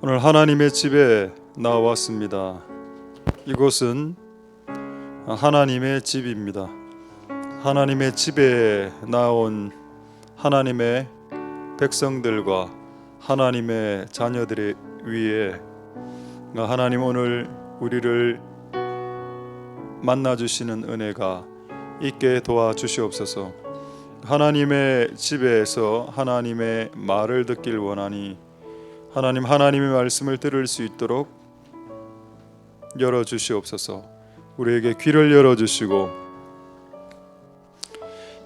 오늘 하나님의 집에 나왔습니다. 이곳은 하나님의 집입니다. 하나님의 집에 나온 하나님의 백성들과 하나님의 자녀들의 위에 하나님 오늘 우리를 만나주시는 은혜가 있게 도와주시옵소서. 하나님의 집에서 하나님의 말을 듣길 원하니 하나님의 말씀을 들을 수 있도록 열어주시옵소서. 우리에게 귀를 열어주시고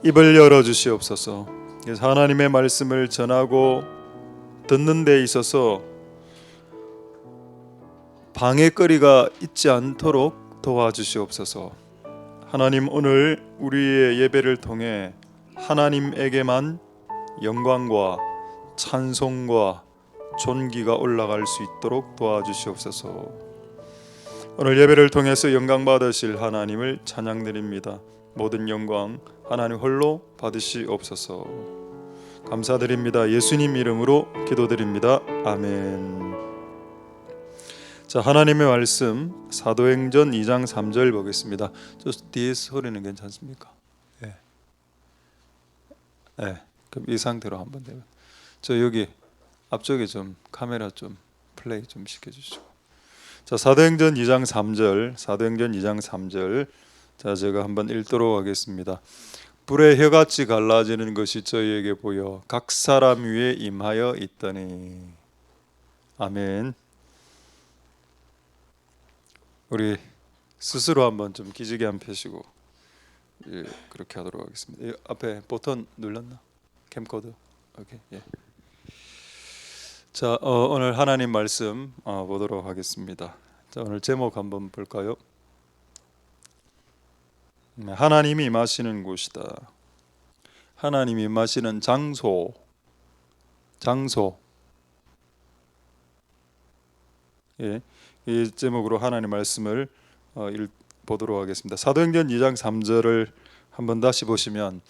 입을 열어주시옵소서. 그래서 하나님의 말씀을 전하고 듣는 데 있어서 방해거리가 있지 않도록 도와주시옵소서. 하나님 오늘 우리의 예배를 통해 하나님에게만 영광과 찬송과 존귀가 올라갈 수 있도록 도와주시옵소서. 오늘 예배를 통해서 영광 받으실 하나님을 찬양드립니다. 모든 영광 하나님 홀로 받으시옵소서. 감사드립니다. 예수님 이름으로 기도드립니다. 아멘. 자, 하나님의 말씀 사도행전 2장 3절 보겠습니다. 저 뒤에 소리는 괜찮습니까? 네. 그럼 이 상태로 한번 되면 저 여기 앞쪽에 좀 카메라 좀 플레이 좀 시켜주시고. 자, 사도행전 2장 3절, 사도행전 2장 3절. 자, 제가 한번 읽도록 하겠습니다. 불의 혀같이 갈라지는 것이 저희에게 보여 각 사람 위에 임하여 있더니. 아멘. 우리 스스로 한번 좀 기지개 한 펴시고 그렇게 하도록 하겠습니다. 앞에 버튼 눌렀나? 캠코더. 오케이. 예. 자, 오늘 하나님 말씀 보도록 하겠습니다. 자, 오늘 제목 한번 볼까요? 하나님이 임하시는 곳이다. 하나님이 임하시는 장소. 예, 이 제목으로 하나님 말씀을 보도록 하겠습니다. 사도행전 2장 3절을 한번 다시 보시면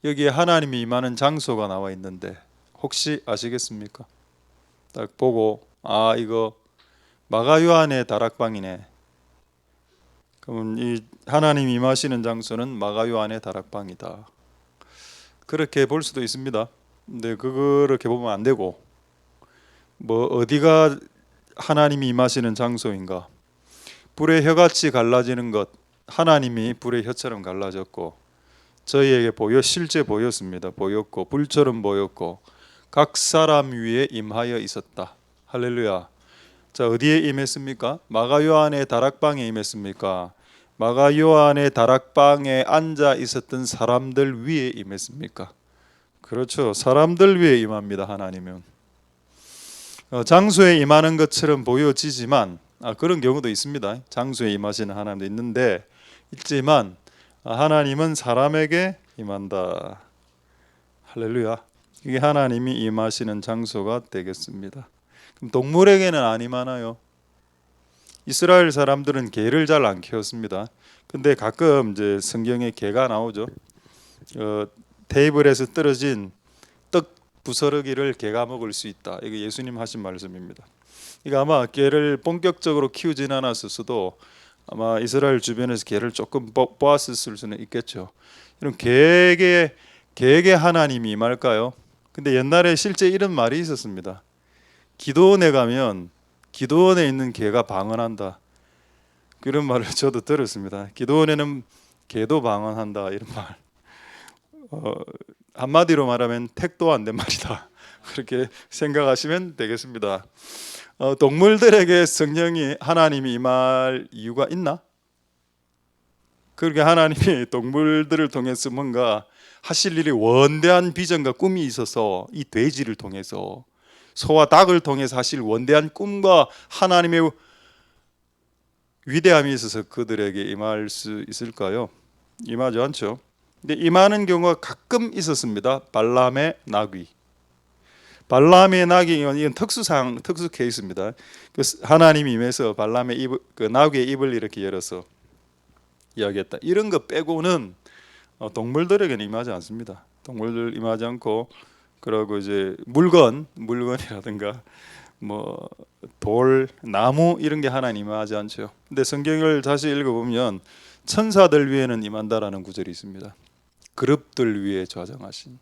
여기에 하나님이 임하는 장소가 나와 있는데 혹시 아시겠습니까? 딱 보고 이거 마가 요한의 다락방이네. 그러면 이 하나님이 임하시는 장소는 마가 요한의 다락방이다. 그렇게 볼 수도 있습니다. 근데 그렇게 보면 안 되고 어디가 하나님이 임하시는 장소인가? 불의 혀같이 갈라지는 것, 하나님이 불의 혀처럼 갈라졌고 저희에게 실제 보였습니다. 보였고 불처럼 보였고 각 사람 위에 임하여 있었다. 할렐루야. 자, 어디에 임했습니까? 마가 요한의 다락방에 임했습니까? 마가 요한의 다락방에 앉아 있었던 사람들 위에 임했습니까? 그렇죠. 사람들 위에 임합니다. 하나님은 장소에 임하는 것처럼 보여지지만 그런 경우도 있습니다. 장소에 임하시는 하나님도 있지만 하나님은 사람에게 임한다. 할렐루야. 이게 하나님이 임하시는 장소가 되겠습니다. 그럼 동물에게는 안 임하나요? 이스라엘 사람들은 개를 잘 안 키웠습니다. 근데 가끔 이제 성경에 개가 나오죠. 테이블에서 떨어진 떡 부스러기를 개가 먹을 수 있다. 이거 예수님 하신 말씀입니다. 이거 아마 개를 본격적으로 키우진 않았을 아마 이스라엘 주변에서 개를 조금 보았을 수는 있겠죠. 이런 개에게 하나님이 임할까요? 근데 옛날에 실제 이런 말이 있었습니다. 기도원에 가면 기도원에 있는 개가 방언한다. 그런 말을 저도 들었습니다. 기도원에는 개도 방언한다. 이런 말. 한마디로 말하면 택도 안 된 말이다. 그렇게 생각하시면 되겠습니다. 동물들에게 성령이 하나님이 임할 이유가 있나? 그렇게 하나님이 동물들을 통해서 뭔가 하실 일이 원대한 비전과 꿈이 있어서 이 돼지를 통해서 소와 닭을 통해서 하실 원대한 꿈과 하나님의 위대함이 있어서 그들에게 임할 수 있을까요? 임하지 않죠. 근데 임하는 경우가 가끔 있었습니다. 발람의 나귀. 이건 특수 케이스입니다. 하나님이 임해서 발람의 나귀의 입을 이렇게 열어서 이야기했다. 이런 거 빼고는 동물들에게는 임하지 않습니다. 동물들 임하지 않고 그러고 이제 물건이라든가 뭐 돌, 나무 이런 게 하나님 임하지 않죠. 근데 성경을 다시 읽어보면 천사들 위에는 임한다라는 구절이 있습니다. 그룹들 위에 좌정하신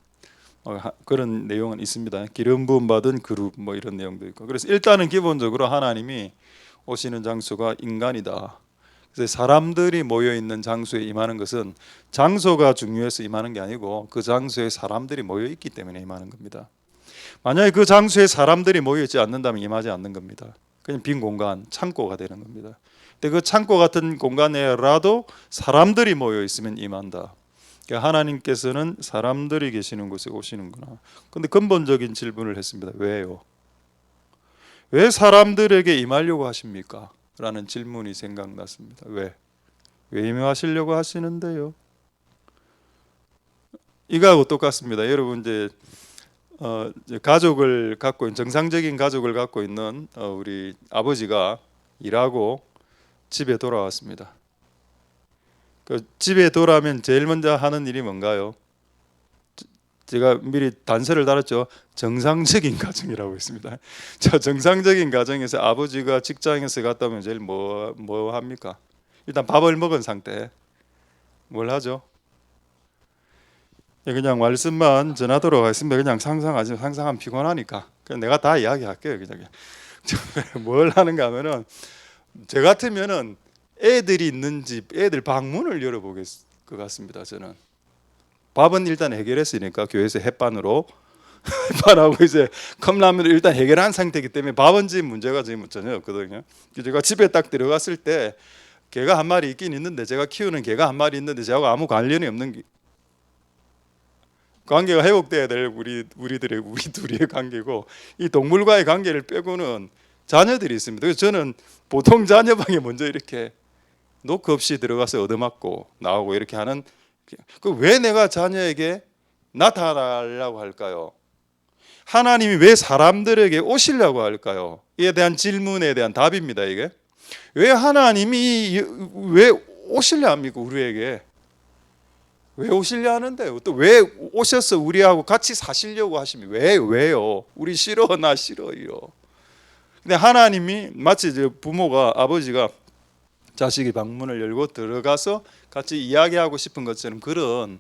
그런 내용은 있습니다. 기름 부음 받은 그룹 뭐 이런 내용도 있고. 그래서 일단은 기본적으로 하나님이 오시는 장소가 인간이다. 그래서 사람들이 모여 있는 장소에 임하는 것은 장소가 중요해서 임하는 게 아니고 그 장소에 사람들이 모여 있기 때문에 임하는 겁니다. 만약에 그 장소에 사람들이 모여 있지 않는다면 임하지 않는 겁니다. 그냥 빈 공간, 창고가 되는 겁니다. 근데 그 창고 같은 공간에라도 사람들이 모여 있으면 임한다. 그러니까 하나님께서는 사람들이 계시는 곳에 오시는구나. 근데 근본적인 질문을 했습니다. 왜요? 왜 사람들에게 임하려고 하십니까? 라는 질문이 생각났습니다. 왜? 왜 임하시려고 하시는데요? 이거하고 똑같습니다. 여러분 이제 가족을 갖고 있는 정상적인 가족을 갖고 있는 우리 아버지가 일하고 집에 돌아왔습니다. 그 집에 돌아오면 제일 먼저 하는 일이 뭔가요? 제가 미리 단서를 달았죠. 정상적인 가정이라고 했습니다. 저 정상적인 가정에서 아버지가 직장에서 갔다 오면 제일 뭐 합니까? 일단 밥을 먹은 상태 뭘 하죠? 그냥 말씀만 전하도록 하겠습니다. 그냥 상상하면 피곤하니까 그냥 내가 다 이야기할게요. 그냥 뭘 하는가 하면은 저 같으면은 애들이 있는 집 애들 방문을 열어보겠 것 같습니다. 저는 밥은 일단 해결했으니까 교회에서 햇반으로 햇반하고 이제 컵라면을 일단 해결한 상태이기 때문에 밥은 지금 문제가 지금 전혀 없거든요. 제가 집에 딱 들어갔을 때 개가 한 마리 있긴 있는데 제가 키우는 개가 한 마리 있는데 저하고 아무 관련이 없는 관계가 회복돼야 될 우리 둘이의 관계고 이 동물과의 관계를 빼고는 자녀들이 있습니다. 그래서 저는 보통 자녀 방에 먼저 이렇게 노크 없이 들어가서 얻어맞고 나오고 이렇게 하는 그 왜 내가 자녀에게 나타나려고 할까요? 하나님이 왜 사람들에게 오시려고 할까요? 이에 대한 질문에 대한 답입니다. 이게 왜 하나님이 왜 오시려 합니까? 우리에게 왜 오시려 하는데요? 또 왜 오셔서 우리하고 같이 사시려고 하십니까? 왜요? 우리 싫어 나 싫어요. 근데 하나님이 마치 이제 부모가 아버지가 자식이 방문을 열고 들어가서 같이 이야기하고 싶은 것처럼 그런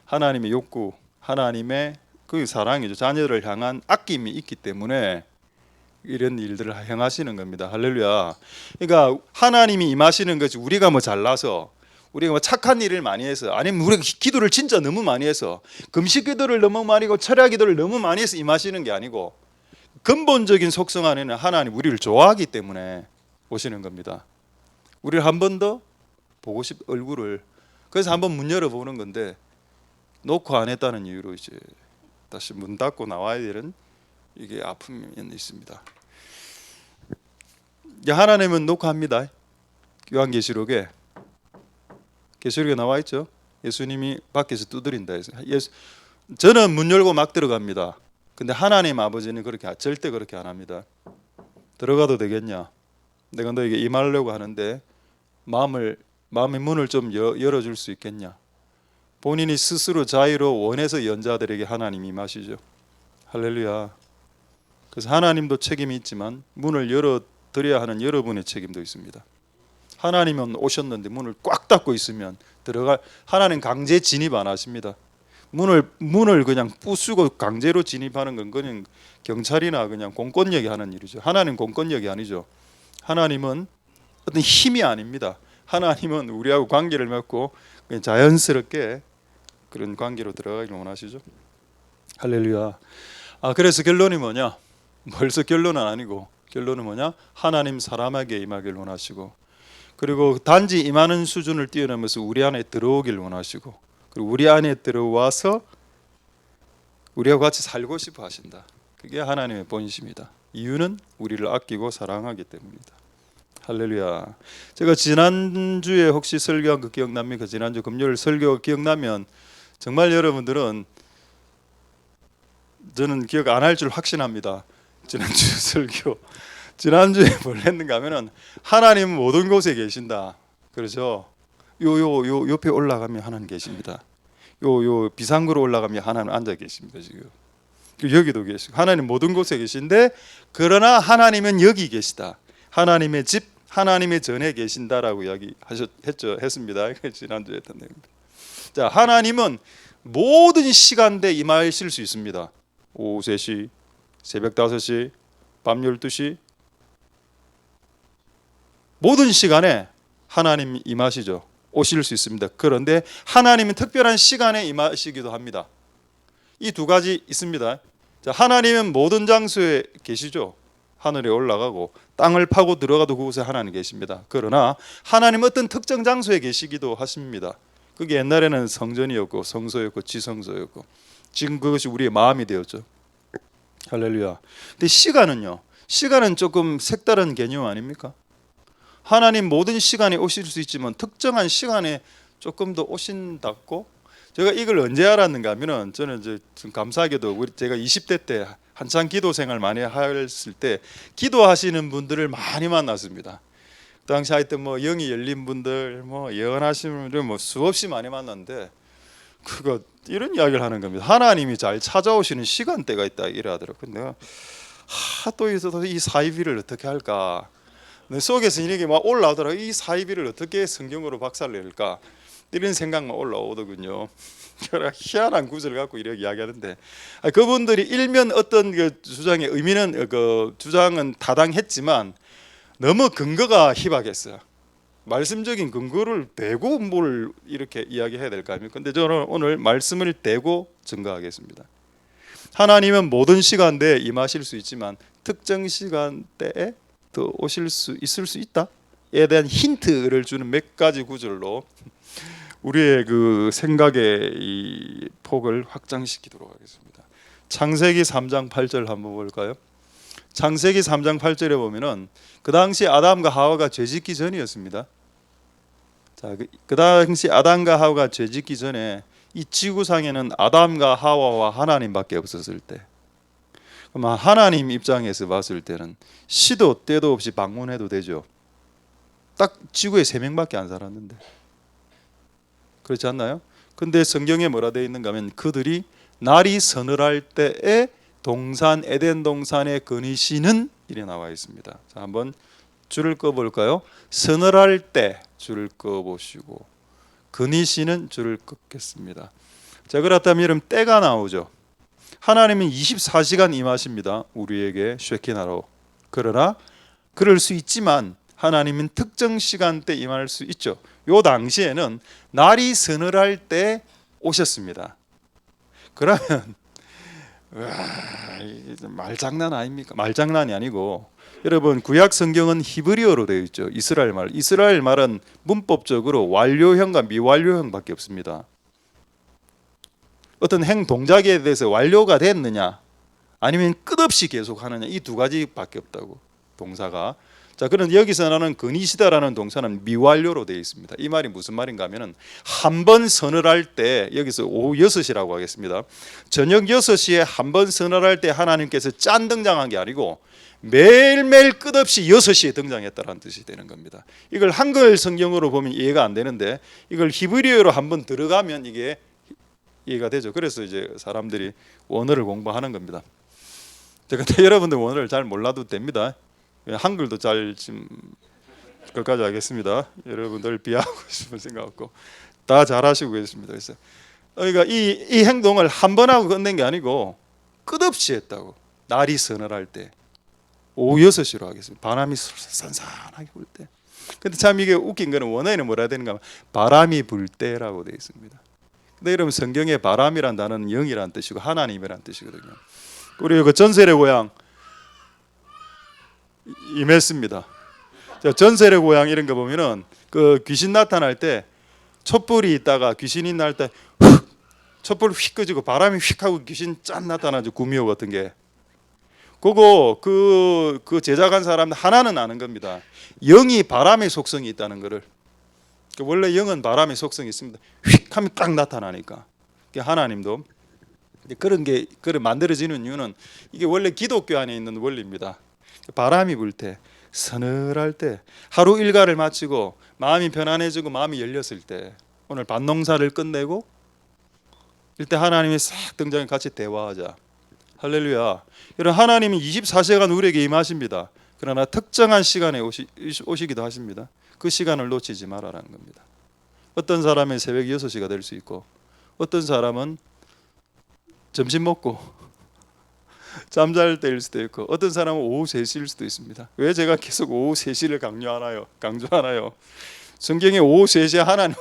하나님의 욕구, 하나님의 그 사랑이죠. 자녀를 향한 아낌이 있기 때문에 이런 일들을 행하시는 겁니다. 할렐루야. 그러니까 하나님이 임하시는 것이 우리가 뭐 잘나서 우리가 뭐 착한 일을 많이 해서 아니면 우리가 기도를 진짜 너무 많이 해서 금식 기도를 너무 많이 하고 철야 기도를 너무 많이 해서 임하시는 게 아니고 근본적인 속성 안에는 하나님 우리를 좋아하기 때문에 오시는 겁니다. 우리를 한 번 더 보고 얼굴을 그래서 한번 문 열어보는 건데 놓고 안 했다는 이유로 이제 다시 문 닫고 나와야 되는 이게 아픔이 있습니다. 하나님은 녹화합니다. 요한계시록에 나와 있죠. 예수님이 밖에서 두드린다 해서 저는 문 열고 막 들어갑니다. 근데 하나님 아버지는 절대 그렇게 안 합니다. 들어가도 되겠냐? 내가 너에게 임하려고 하는데 마음의 문을 좀 열어줄 수 있겠냐? 본인이 스스로 자유로 원해서 연 자들에게 하나님이 임하시죠. 할렐루야. 그래서 하나님도 책임이 있지만 문을 열어드려야 하는 여러분의 책임도 있습니다. 하나님은 오셨는데 문을 꽉 닫고 있으면 하나님 강제 진입 안 하십니다. 문을 그냥 부수고 강제로 진입하는 건 그냥 경찰이나 그냥 공권력이 하는 일이죠. 하나님 공권력이 아니죠. 하나님은 어떤 힘이 아닙니다. 하나님은 우리하고 관계를 맺고 그냥 자연스럽게 그런 관계로 들어가기를 원하시죠. 할렐루야. 그래서 결론이 뭐냐? 벌써 결론은 아니고 결론은 뭐냐? 하나님 사람에게 임하기를 원하시고 그리고 단지 임하는 수준을 뛰어넘어서 우리 안에 들어오기를 원하시고 그리고 우리 안에 들어와서 우리와 같이 살고 싶어 하신다. 그게 하나님의 본심이다. 이유는 우리를 아끼고 사랑하기 때문이다. 할렐루야. 제가 지난주에 혹시 설교한 거 기억납니까? 지난주 금요일 설교 기억나면 정말 여러분들은 저는 기억 안 할 줄 확신합니다. 지난주 설교 지난주에 뭘 했는가 하면은 하나님 모든 곳에 계신다. 그렇죠? 요 옆에 올라가면 하나님 계십니다. 요 비상구로 올라가면 하나님 앉아 계십니다. 지금 여기도 계시고 하나님 모든 곳에 계신데 그러나 하나님은 여기 계시다. 하나님의 집, 하나님의 전에 계신다라고 했습니다. 지난주에 했던 내용입니다. 자, 하나님은 모든 시간대에 임하실 수 있습니다. 오후 3시, 새벽 5시, 밤 12시 모든 시간에 하나님이 임하시죠. 오실 수 있습니다. 그런데 하나님은 특별한 시간에 임하시기도 합니다. 이 두 가지 있습니다. 자, 하나님은 모든 장소에 계시죠. 하늘에 올라가고 땅을 파고 들어가도 그곳에 하나님 계십니다. 그러나 하나님은 어떤 특정 장소에 계시기도 하십니다. 그게 옛날에는 성전이었고 성소였고 지성소였고 지금 그것이 우리의 마음이 되었죠. 할렐루야. 근데 시간은요. 시간은 조금 색다른 개념 아닙니까? 하나님 모든 시간에 오실 수 있지만 특정한 시간에 조금 더 오신다고. 제가 이걸 언제 알았는가 하면은 저는 이제 좀 감사하게도 제가 20대 때 한창 기도 생활 많이 했을 때 기도하시는 분들을 많이 만났습니다. 그 당시 하여튼 뭐 영이 열린 분들, 뭐 예언하시는 분들 뭐 수없이 많이 만났는데 그거 이런 이야기를 하는 겁니다. 하나님이 잘 찾아오시는 시간대가 있다 이래 하더라고요. 내가 또 있어서 이 사이비를 어떻게 할까? 내 속에서 이렇게 막 올라오더라고요. 이 사이비를 어떻게 성경으로 박살낼까? 이런 생각만 올라오더군요. 희한한 구절을 갖고 이렇게 이야기하는데 그분들이 일면 어떤 그 주장의 의미는 그 주장은 타당했지만 너무 근거가 희박했어요. 말씀적인 근거를 대고 뭘 이렇게 이야기해야 될까 하면 근데 저는 오늘 말씀을 대고 증거하겠습니다. 하나님은 모든 시간대에 임하실 수 있지만 특정 시간대에 더 오실 수 있을 수 있다에 대한 힌트를 주는 몇 가지 구절로 우리의 그 생각의 이 폭을 확장시키도록 하겠습니다. 창세기 3장 8절 한번 볼까요? 창세기 3장 8절에 보면은 그 당시 아담과 하와가 죄짓기 전이었습니다. 자, 그 당시 아담과 하와가 죄짓기 전에 이 지구상에는 아담과 하와와 하나님밖에 없었을 때, 그럼 하나님 입장에서 봤을 때는 시도 때도 없이 방문해도 되죠. 딱 지구에 3명밖에 안 살았는데 그렇지 않나요? 근데 성경에 뭐라 되어 있는가 하면 그들이 날이 서늘할 때에 동산 에덴 동산에 거니시는 이래 나와 있습니다. 자, 한번 줄을 꺼 볼까요? 서늘할 때 줄을 꺼 보시고 거니시는 줄을 긋겠습니다. 자, 그렇다면 여러분 때가 나오죠. 하나님은 24시간 임하십니다. 우리에게 쉐키나로. 그러나 그럴 수 있지만 하나님은 특정 시간대 임할 수 있죠. 요 당시에는 날이 서늘할 때 오셨습니다. 그러면 말장난 아닙니까? 말장난이 아니고 여러분 구약 성경은 히브리어로 되어 있죠. 이스라엘 말. 이스라엘 말은 문법적으로 완료형과 미완료형밖에 없습니다. 어떤 행 동작에 대해서 완료가 됐느냐 아니면 끝없이 계속하느냐 이 두 가지밖에 없다고 동사가. 자, 그런데 여기서 나는 거니시다라는 동사는 미완료로 되어 있습니다. 이 말이 무슨 말인가 하면은 한 번 서늘할 때 여기서 오후 6시라고 하겠습니다. 저녁 6시에 한 번 서늘할 때 하나님께서 짠 등장한 게 아니고 매일매일 끝없이 6시에 등장했다라는 뜻이 되는 겁니다. 이걸 한글 성경으로 보면 이해가 안 되는데 이걸 히브리어로 한번 들어가면 이게 이해가 되죠. 그래서 이제 사람들이 원어를 공부하는 겁니다. 근데 여러분들 원어를 잘 몰라도 됩니다. 한글도 잘 지금 끝까지 하겠습니다. 여러분들 비하고 싶은 생각 없고 다 잘하시고 계십니다. 그래서 그러니까 이 행동을 한 번 하고 끝낸 게 아니고 끝없이 했다고. 날이 서늘할 때 오후 6시로 하겠습니다. 바람이 산산하게 불 때. 근데 참 이게 웃긴 거는 원어에는 뭐라 되는가 하면 바람이 불 때라고 되어 있습니다. 근데 여러분 성경에 바람이란 단어는 영이란 뜻이고 하나님이란 뜻이거든요. 우리 그 전세례 고향 임했습니다. 전세례 고향 이런 거 보면은 그 귀신 나타날 때 촛불이 있다가 귀신이 날 때 촛불 휙 꺼지고 바람이 휙 하고 귀신 짠 나타나죠. 구미호 같은 게. 그거 그 제작 한 사람 하나는 아는 겁니다. 영이 바람의 속성이 있다는 거를. 원래 영은 바람의 속성이 있습니다. 휙 하면 딱 나타나니까. 하나님도 그런 게 만들어지는 이유는 이게 원래 기독교 안에 있는 원리입니다. 바람이 불 때, 서늘할 때, 하루 일과를 마치고 마음이 편안해지고 마음이 열렸을 때, 오늘 밭농사를 끝내고 이때 하나님이 싹 등장해 같이 대화하자. 할렐루야. 이런 하나님이 24시간 우리에게 임하십니다. 그러나 특정한 시간에 오시기도 하십니다. 그 시간을 놓치지 말아라는 겁니다. 어떤 사람은 새벽 6시가 될 수 있고 어떤 사람은 점심 먹고 잠잘 때일 수도 있고 어떤 사람은 오후 3시일 수도 있습니다. 왜 제가 계속 오후 3시를 강조하나요? 성경에 오후 3시에 하나님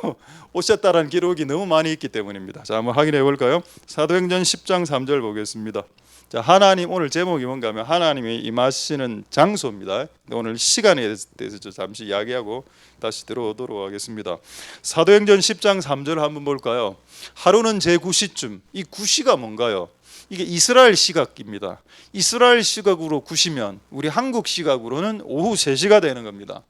오셨다라는 기록이 너무 많이 있기 때문입니다. 자, 한번 확인해 볼까요? 사도행전 10장 3절 보겠습니다. 자, 하나님, 오늘 제목이 뭔가 하면 하나님이 임하시는 장소입니다. 오늘 시간에 대해서 잠시 이야기하고 다시 들어오도록 하겠습니다. 사도행전 10장 3절 한번 볼까요? 하루는 제9시쯤. 이 9시가 뭔가요? 이게 이스라엘 시각입니다. 이스라엘 시각으로 9시면 우리 한국 시각으로는 오후 3시가 되는 겁니다.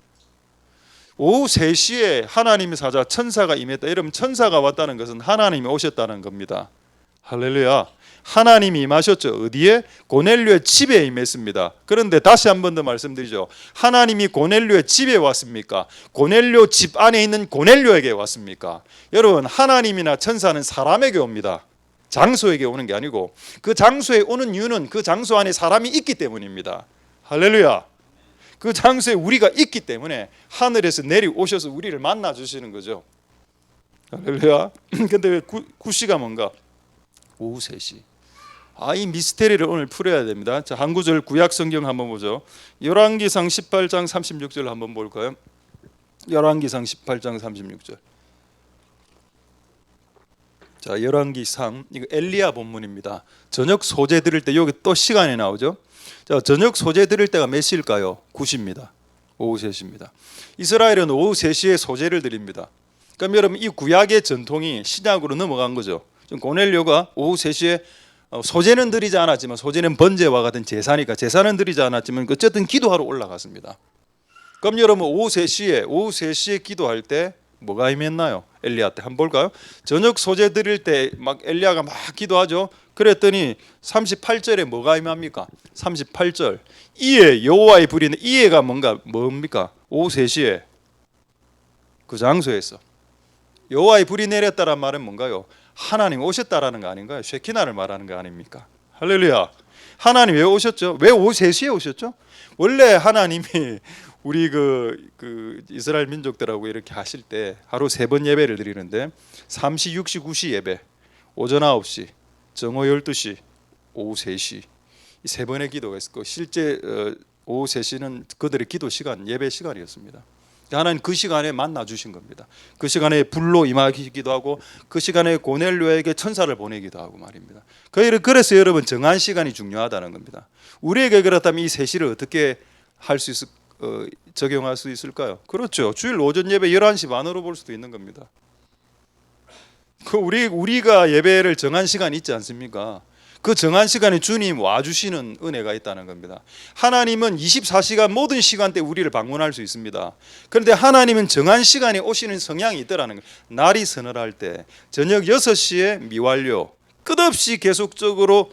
오후 3시에 하나님의 사자 천사가 임했다. 이러면 천사가 왔다는 것은 하나님이 오셨다는 겁니다. 할렐루야. 하나님이 임하셨죠. 어디에? 고넬료의 집에 임했습니다. 그런데 다시 한 번 더 말씀드리죠. 하나님이 고넬료의 집에 왔습니까? 고넬료 집 안에 있는 고넬료에게 왔습니까? 여러분, 하나님이나 천사는 사람에게 옵니다. 장소에게 오는 게 아니고 그 장소에 오는 이유는 그 장소 안에 사람이 있기 때문입니다. 할렐루야. 그 장소에 우리가 있기 때문에 하늘에서 내려오셔서 우리를 만나 주시는 거죠. 할렐루야. 근데 왜 9시가 뭔가? 오후 3시. 이 미스테리를 오늘 풀어야 됩니다. 자, 한 구절 구약 성경 한번 보죠. 열왕기상 18장 36절 한번 볼까요? 열왕기상 18장 36절. 자, 열왕기상, 이거 엘리야 본문입니다. 저녁 소재 드릴 때 여기 또 시간이 나오죠. 자, 저녁 소재 드릴 때가 몇 시일까요? 9시입니다. 오후 3시입니다. 이스라엘은 오후 3시에 소재를 드립니다. 그럼 여러분, 이 구약의 전통이 신약으로 넘어간 거죠. 고넬료가 오후 3시에 소재는 드리지 않았지만, 소재는 번제와 같은 제사니까 제사는 드리지 않았지만 어쨌든 기도하러 올라갔습니다. 그럼 여러분, 오후 3시에 기도할 때 뭐가 임했나요? 엘리야 때 한번 볼까요? 저녁 소재 드릴 때 막 엘리야가 막 기도하죠. 그랬더니 38절에 뭐가 임합니까? 38절. 이에 여호와의 불이, 이에가 뭡니까? 오후 3시에 그 장소에서 여호와의 불이 내렸다란 말은 뭔가요? 하나님 오셨다라는 거 아닌가요? 쉐키나를 말하는 거 아닙니까? 할렐루야. 하나님 왜 오셨죠? 왜 오후 3시에 오셨죠? 원래 하나님이 우리 그 이스라엘 민족들하고 이렇게 하실 때 하루 3번 예배를 드리는데 3시, 6시, 9시 예배, 오전 9시, 정오 12시, 오후 3시, 이 3번의 기도가 있었고, 실제 오후 3시는 그들의 기도 시간, 예배 시간이었습니다. 하나님 그 시간에 만나 주신 겁니다. 그 시간에 불로 임하기도 하고 그 시간에 고넬료에게 천사를 보내기도 하고 말입니다. 그래서 여러분, 정한 시간이 중요하다는 겁니다. 우리에게 그렇다면 이 3시를 어떻게 할 수 적용할 수 있을까요? 그렇죠. 주일 오전 예배 11시 반으로 볼 수도 있는 겁니다. 우리가 예배를 정한 시간이 있지 않습니까? 그 정한 시간에 주님 와주시는 은혜가 있다는 겁니다. 하나님은 24시간 모든 시간대 우리를 방문할 수 있습니다. 그런데 하나님은 정한 시간에 오시는 성향이 있더라는 거예요. 날이 서늘할 때 저녁 6시에 미완료, 끝없이 계속적으로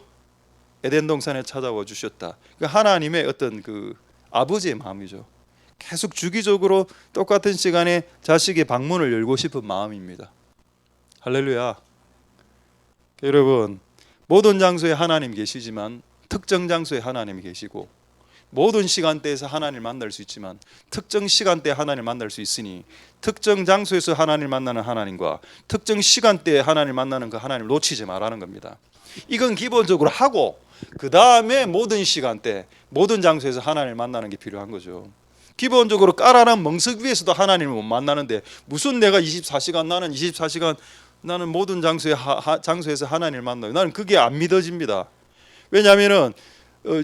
에덴 동산에 찾아와 주셨다. 하나님의 어떤 그 아버지의 마음이죠. 계속 주기적으로 똑같은 시간에 자식의 방문을 열고 싶은 마음입니다. 할렐루야. 여러분, 모든 장소에 하나님 계시지만 특정 장소에 하나님이 계시고, 모든 시간대에서 하나님을 만날 수 있지만 특정 시간대에 하나님을 만날 수 있으니 특정 장소에서 하나님을 만나는 하나님과 특정 시간대에 하나님을 만나는 그 하나님을 놓치지 말라는 겁니다. 이건 기본적으로 하고 그 다음에 모든 시간대, 모든 장소에서 하나님을 만나는 게 필요한 거죠. 기본적으로 깔아놓은 멍석 위에서도 하나님을 못 만나는데 무슨 내가 24시간 나는 모든 장소에서 하나님을 만나요. 나는 그게 안 믿어집니다. 왜냐하면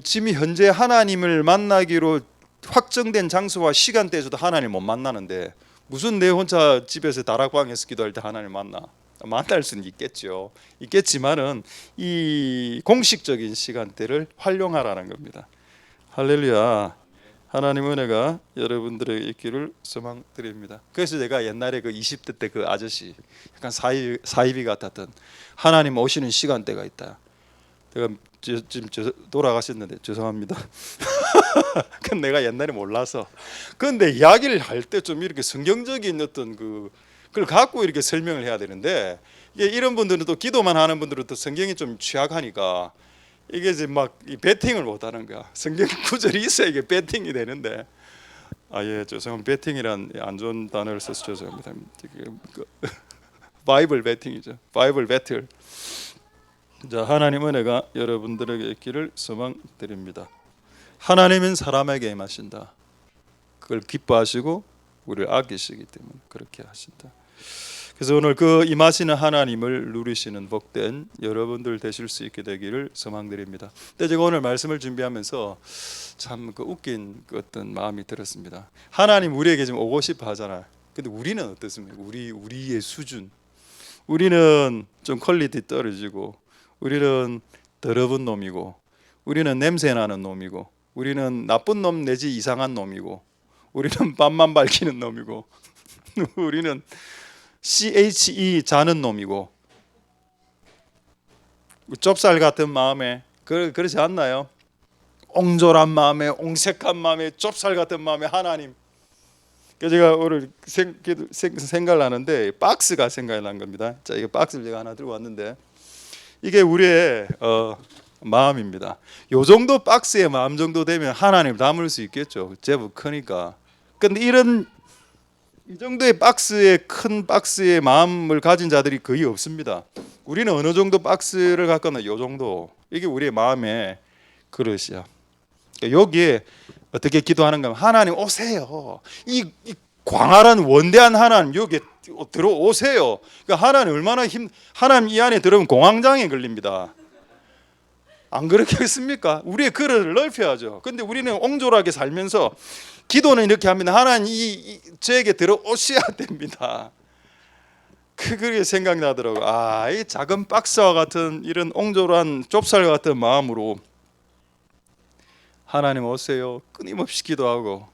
지금 현재 하나님을 만나기로 확정된 장소와 시간대에서도 하나님을 못 만나는데 무슨 내 혼자 집에서 다락방에서 기도할 때 하나님을 만날 수는 있겠죠. 있겠지만은 이 공식적인 시간대를 활용하라는 겁니다. 할렐루야. 하나님 은혜가 여러분들에게 있기를 소망드립니다. 그래서 제가 옛날에 그 20대 때 그 아저씨 약간 사이비 같았던, 하나님 오시는 시간대가 있다. 제가 지금 돌아가셨는데 죄송합니다. 그건 내가 옛날에 몰라서. 그런데 이야기를 할 때 좀 이렇게 성경적인 어떤 그걸 갖고 이렇게 설명을 해야 되는데, 이런 분들은 또 기도만 하는 분들은 또 성경이 좀 취약하니까 이게 이제 막 이 배팅을 못 하는 거야. 성경 구절이 있어야 이게 배팅이 되는데. 아, 예, 죄송합니다. 배팅이란 안 좋은 단어를 써서 죄송합니다. 바이블 배팅이죠. 바이블 배틀. 자, 하나님 은혜가 여러분들에게 있기를 소망드립니다. 하나님은 사람에게 임하신다. 그걸 기뻐하시고 우리를 아끼시기 때문에 그렇게 하신다. 그래서 오늘 그 임하시는 하나님을 누리시는 복된 여러분들 되실 수 있게 되기를 소망드립니다. 근데 제가 오늘 말씀을 준비하면서 참 그 웃긴 그 어떤 마음이 들었습니다. 하나님 우리에게 좀 오고 싶어 하잖아요. 근데 우리는 어떻습니까? 우리의 수준. 우리는 좀 퀄리티 떨어지고, 우리는 더러운 놈이고, 우리는 냄새 나는 놈이고, 우리는 나쁜 놈 내지 이상한 놈이고, 우리는 밤만 밝히는 놈이고, 우리는 CHE 자는 놈이고, 좁쌀 같은 마음에 그렇지 않나요? 옹졸한 마음에, 옹색한 마음에, 좁쌀 같은 마음에 하나님. 그래서 제가 오늘 생각을 하는데 박스가 생각이 난 겁니다. 자, 이거 박스를 제가 하나 들고 왔는데 이게 우리의 마음입니다. 요 정도 박스의 마음 정도 되면 하나님 담을 수 있겠죠. 제법 크니까. 근데 이 정도의 박스의 큰 박스의 마음을 가진 자들이 거의 없습니다. 우리는 어느 정도 박스를 갖거나 요 정도. 이게 우리의 마음의 그릇이야. 여기에 어떻게 기도하는가 하면 하나님 오세요. 이 광활한 원대한 하나님 여기 들어오세요. 그러니까 하나님 얼마나 하나님 이 안에 들어오면 공황장애 걸립니다. 안 그렇겠습니까? 우리의 그릇을 넓혀야죠. 근데 우리는 옹졸하게 살면서 기도는 이렇게 합니다. 하나님 저에게 들어오셔야 됩니다. 그게 생각이 나더라고요. 아, 이 작은 박스와 같은 이런 옹졸한 좁쌀 같은 마음으로 하나님 오세요. 끊임없이 기도하고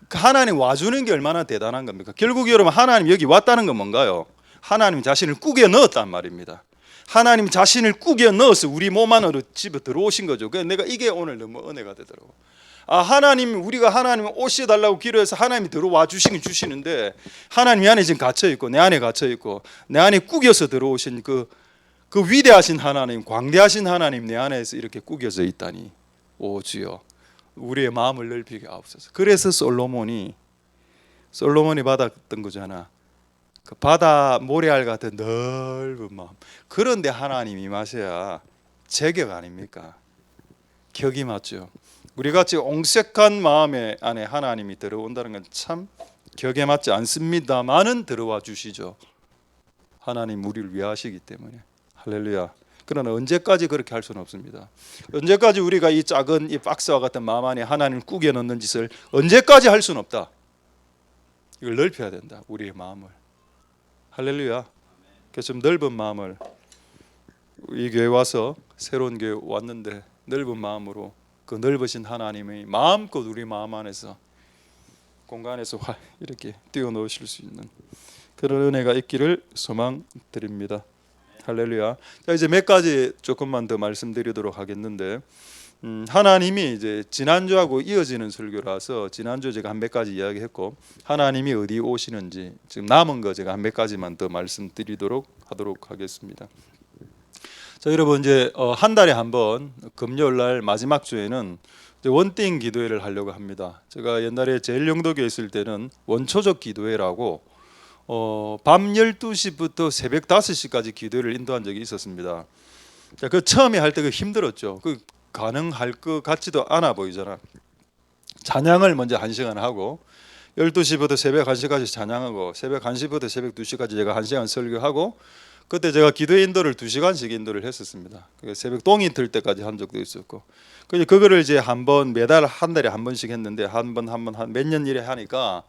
하나님 와주는 게 얼마나 대단한 겁니까? 결국 여러분 하나님 여기 왔다는 건 뭔가요? 하나님 자신을 꾸겨 넣었단 말입니다. 하나님 자신을 꾸겨 넣어서 우리 몸 안으로 집에 들어오신 거죠. 그래서 내가 이게 오늘 너무 은혜가 되더라고. 아, 하나님 우리가 하나님 오셔달라고 기도해서 하나님이 들어와 주시긴 주시는데 하나님 안에 지금 갇혀 있고 내 안에 갇혀 있고 내 안에 꾸겨서 들어오신 그 위대하신 하나님, 광대하신 하나님 내 안에서 이렇게 꾸겨져 있다니. 오 주여 우리의 마음을 넓히게 하옵소서. 그래서 솔로몬이 받았던 거잖아. 그 바다 모래알 같은 넓은 마음. 그런데 하나님이 임하셔야 제격 아닙니까? 격이 맞죠. 우리같이 옹색한 마음의 안에 하나님이 들어온다는 건 참 격에 맞지 않습니다만은 들어와 주시죠. 하나님 우리를 위하시기 때문에. 할렐루야. 그러나 언제까지 그렇게 할 수는 없습니다. 언제까지 우리가 이 작은 이 박스와 같은 마음 안에 하나님을 꾸겨 넣는 짓을 언제까지 할 수는 없다. 이걸 넓혀야 된다. 우리의 마음을. 할렐루야. 그래서 좀 넓은 마음을 이 교회 와서 새로운 교회 왔는데 넓은 마음으로 그 넓으신 하나님의 마음껏 우리 마음 안에서 공간에서 이렇게 띄워놓으실 수 있는 그런 은혜가 있기를 소망드립니다. 할렐루야. 자, 이제 몇 가지 조금만 더 말씀드리도록 하겠는데 하나님이 이제 지난주하고 이어지는 설교라서 지난주 제가 한 몇 가지 이야기했고 하나님이 어디 오시는지 지금 남은 거 제가 한 몇 가지만 더 말씀드리도록 하도록 하겠습니다. 자, 여러분 이제 한 달에 한 번 금요일 날 마지막 주에는 원띵 기도회를 하려고 합니다. 제가 옛날에 제일영도교에 있을 때는 원초적 기도회라고 밤 12시부터 새벽 5시까지 기도를 인도한 적이 있었습니다. 자, 그 처음에 할 때 그 힘들었죠. 그 가능할 것 같지도 않아 보이잖아. 찬양을 먼저 1시간 하고 12시부터 새벽 1시까지 찬양하고 새벽 1시부터 새벽 2시까지 제가 1시간 설교하고 그때 제가 기도 인도를 2시간씩 인도를 했었습니다. 새벽 동이 들 때까지 한 적도 있었고 그거를 이제 매달 한 달에 한 번씩 했는데 한 몇 년 이래 하니까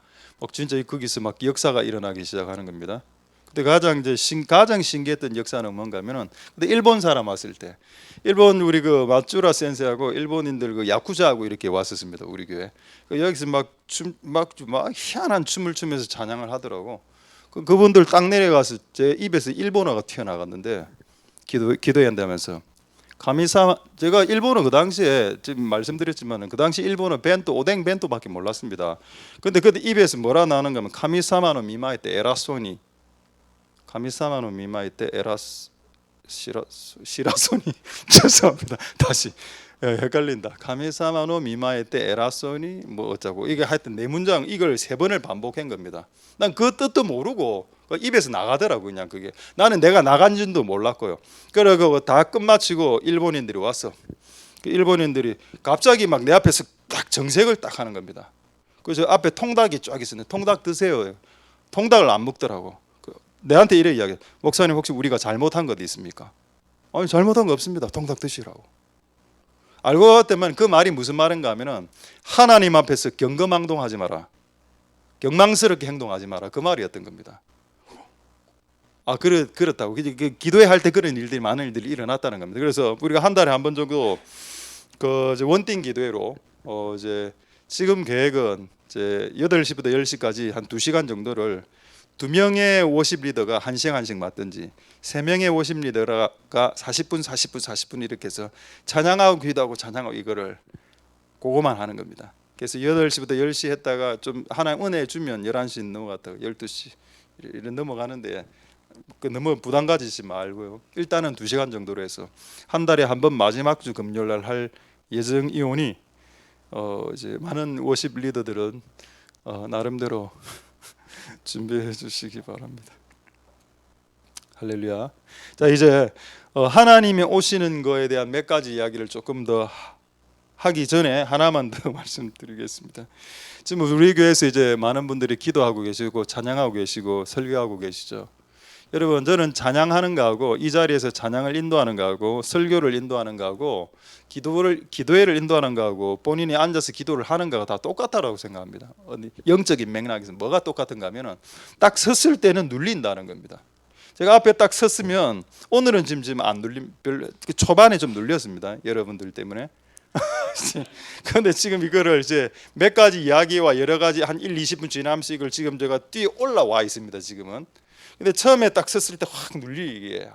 진짜 거기서 막 역사가 일어나기 시작하는 겁니다. 그때 가장 신기했던 역사는 뭔가면은 그때 일본 사람 왔을 때 일본 우리 그 마츠우라 센세하고 일본인들 그 야쿠자하고 이렇게 왔었습니다. 우리 교회. 여기서 막 희한한 춤을 추면서 찬양을 하더라고. 그분들 딱 내려가서 제 입에서 일본어가 튀어나갔는데 기도한다면서 가미사마 제가 일본어 그 당시에 지금 말씀드렸지만 그 당시 일본어 벤토 오뎅 벤토밖에 몰랐습니다. 근데 그때 입에서 뭐라 나오는 거면 카미사마노 미마이테 에라소니 카미사마노 미마이테 에라스 시라손이 죄송합니다. 다시 헷갈린다. 가메사마노 미마에 때 에라손이 뭐 어쩌고 이게 하여튼 네 문장 이걸 3번을 반복한 겁니다. 난 그 뜻도 모르고 입에서 나가더라고 그냥 그게. 나는 내가 나간 줄도 몰랐고요. 그러고 다 끝마치고 일본인들이 왔어. 그 일본인들이 갑자기 막 내 앞에서 딱 정색을 딱 하는 겁니다. 그래서 앞에 통닭이 쫙 있었는데 통닭 드세요. 통닭을 안 먹더라고. 내한테 이래 이야기해. 목사님 혹시 우리가 잘못한 것 있습니까? 아니 잘못한 거 없습니다. 통닭 드시라고. 알고 봤더만 그 말이 무슨 말인가 하면은 하나님 앞에서 경거망동하지 마라. 경망스럽게 행동하지 마라. 그 말이었던 겁니다. 그렇다고. 기도회 할 때 그런 일들이 많은 일들이 일어났다는 겁니다. 그래서 우리가 한 달에 한 번 정도 그 원띵 기도회로 이제 지금 계획은 이제 8시부터 10시까지 한 2시간 정도를 2명의 워십 리더가 1시간씩 맡든지 3명의 워십 리더가 40분 40분 40분 이렇게 해서 찬양하고 기도하고 찬양하고 이거를 그거만 하는 겁니다. 그래서 8시부터 10시 했다가 좀 하나님 은혜 주면 11시 넘어갔다가 12시 이런 넘어가는데 너무 부담 가지지 말고요. 일단은 2시간 정도로 해서 한 달에 한 번 마지막 주 금요일 날 할 예정이오니 이제 많은 워십 리더들은 나름대로 준비해 주시기 바랍니다. 할렐루야. 자 이제 하나님이 오시는 거에 대한 몇 가지 이야기를 조금 더 하기 전에 하나만 더 말씀드리겠습니다. 지금 우리 교회에서 이제 많은 분들이 기도하고 계시고 찬양하고 계시고 설교하고 계시죠. 여러분 저는 찬양하는 거하고 이 자리에서 찬양을 인도하는 거하고 설교를 인도하는 거하고 기도회를 인도하는 거하고 본인이 앉아서 기도를 하는 거가 다 똑같다라고 생각합니다. 영적인 맥락에서 뭐가 똑같은가 하면은 딱 섰을 때는 눌린다는 겁니다. 제가 앞에 딱 섰으면 오늘은 지금 안 눌림 별로 초반에 좀 눌렸습니다. 여러분들 때문에. 그런데 지금 이거를 이제 몇 가지 이야기와 여러 가지 한 1, 20분 지나면서 이걸 지금 제가 뛰어 올라와 있습니다. 지금은. 근데 처음에 딱 섰을 때 확 눌리게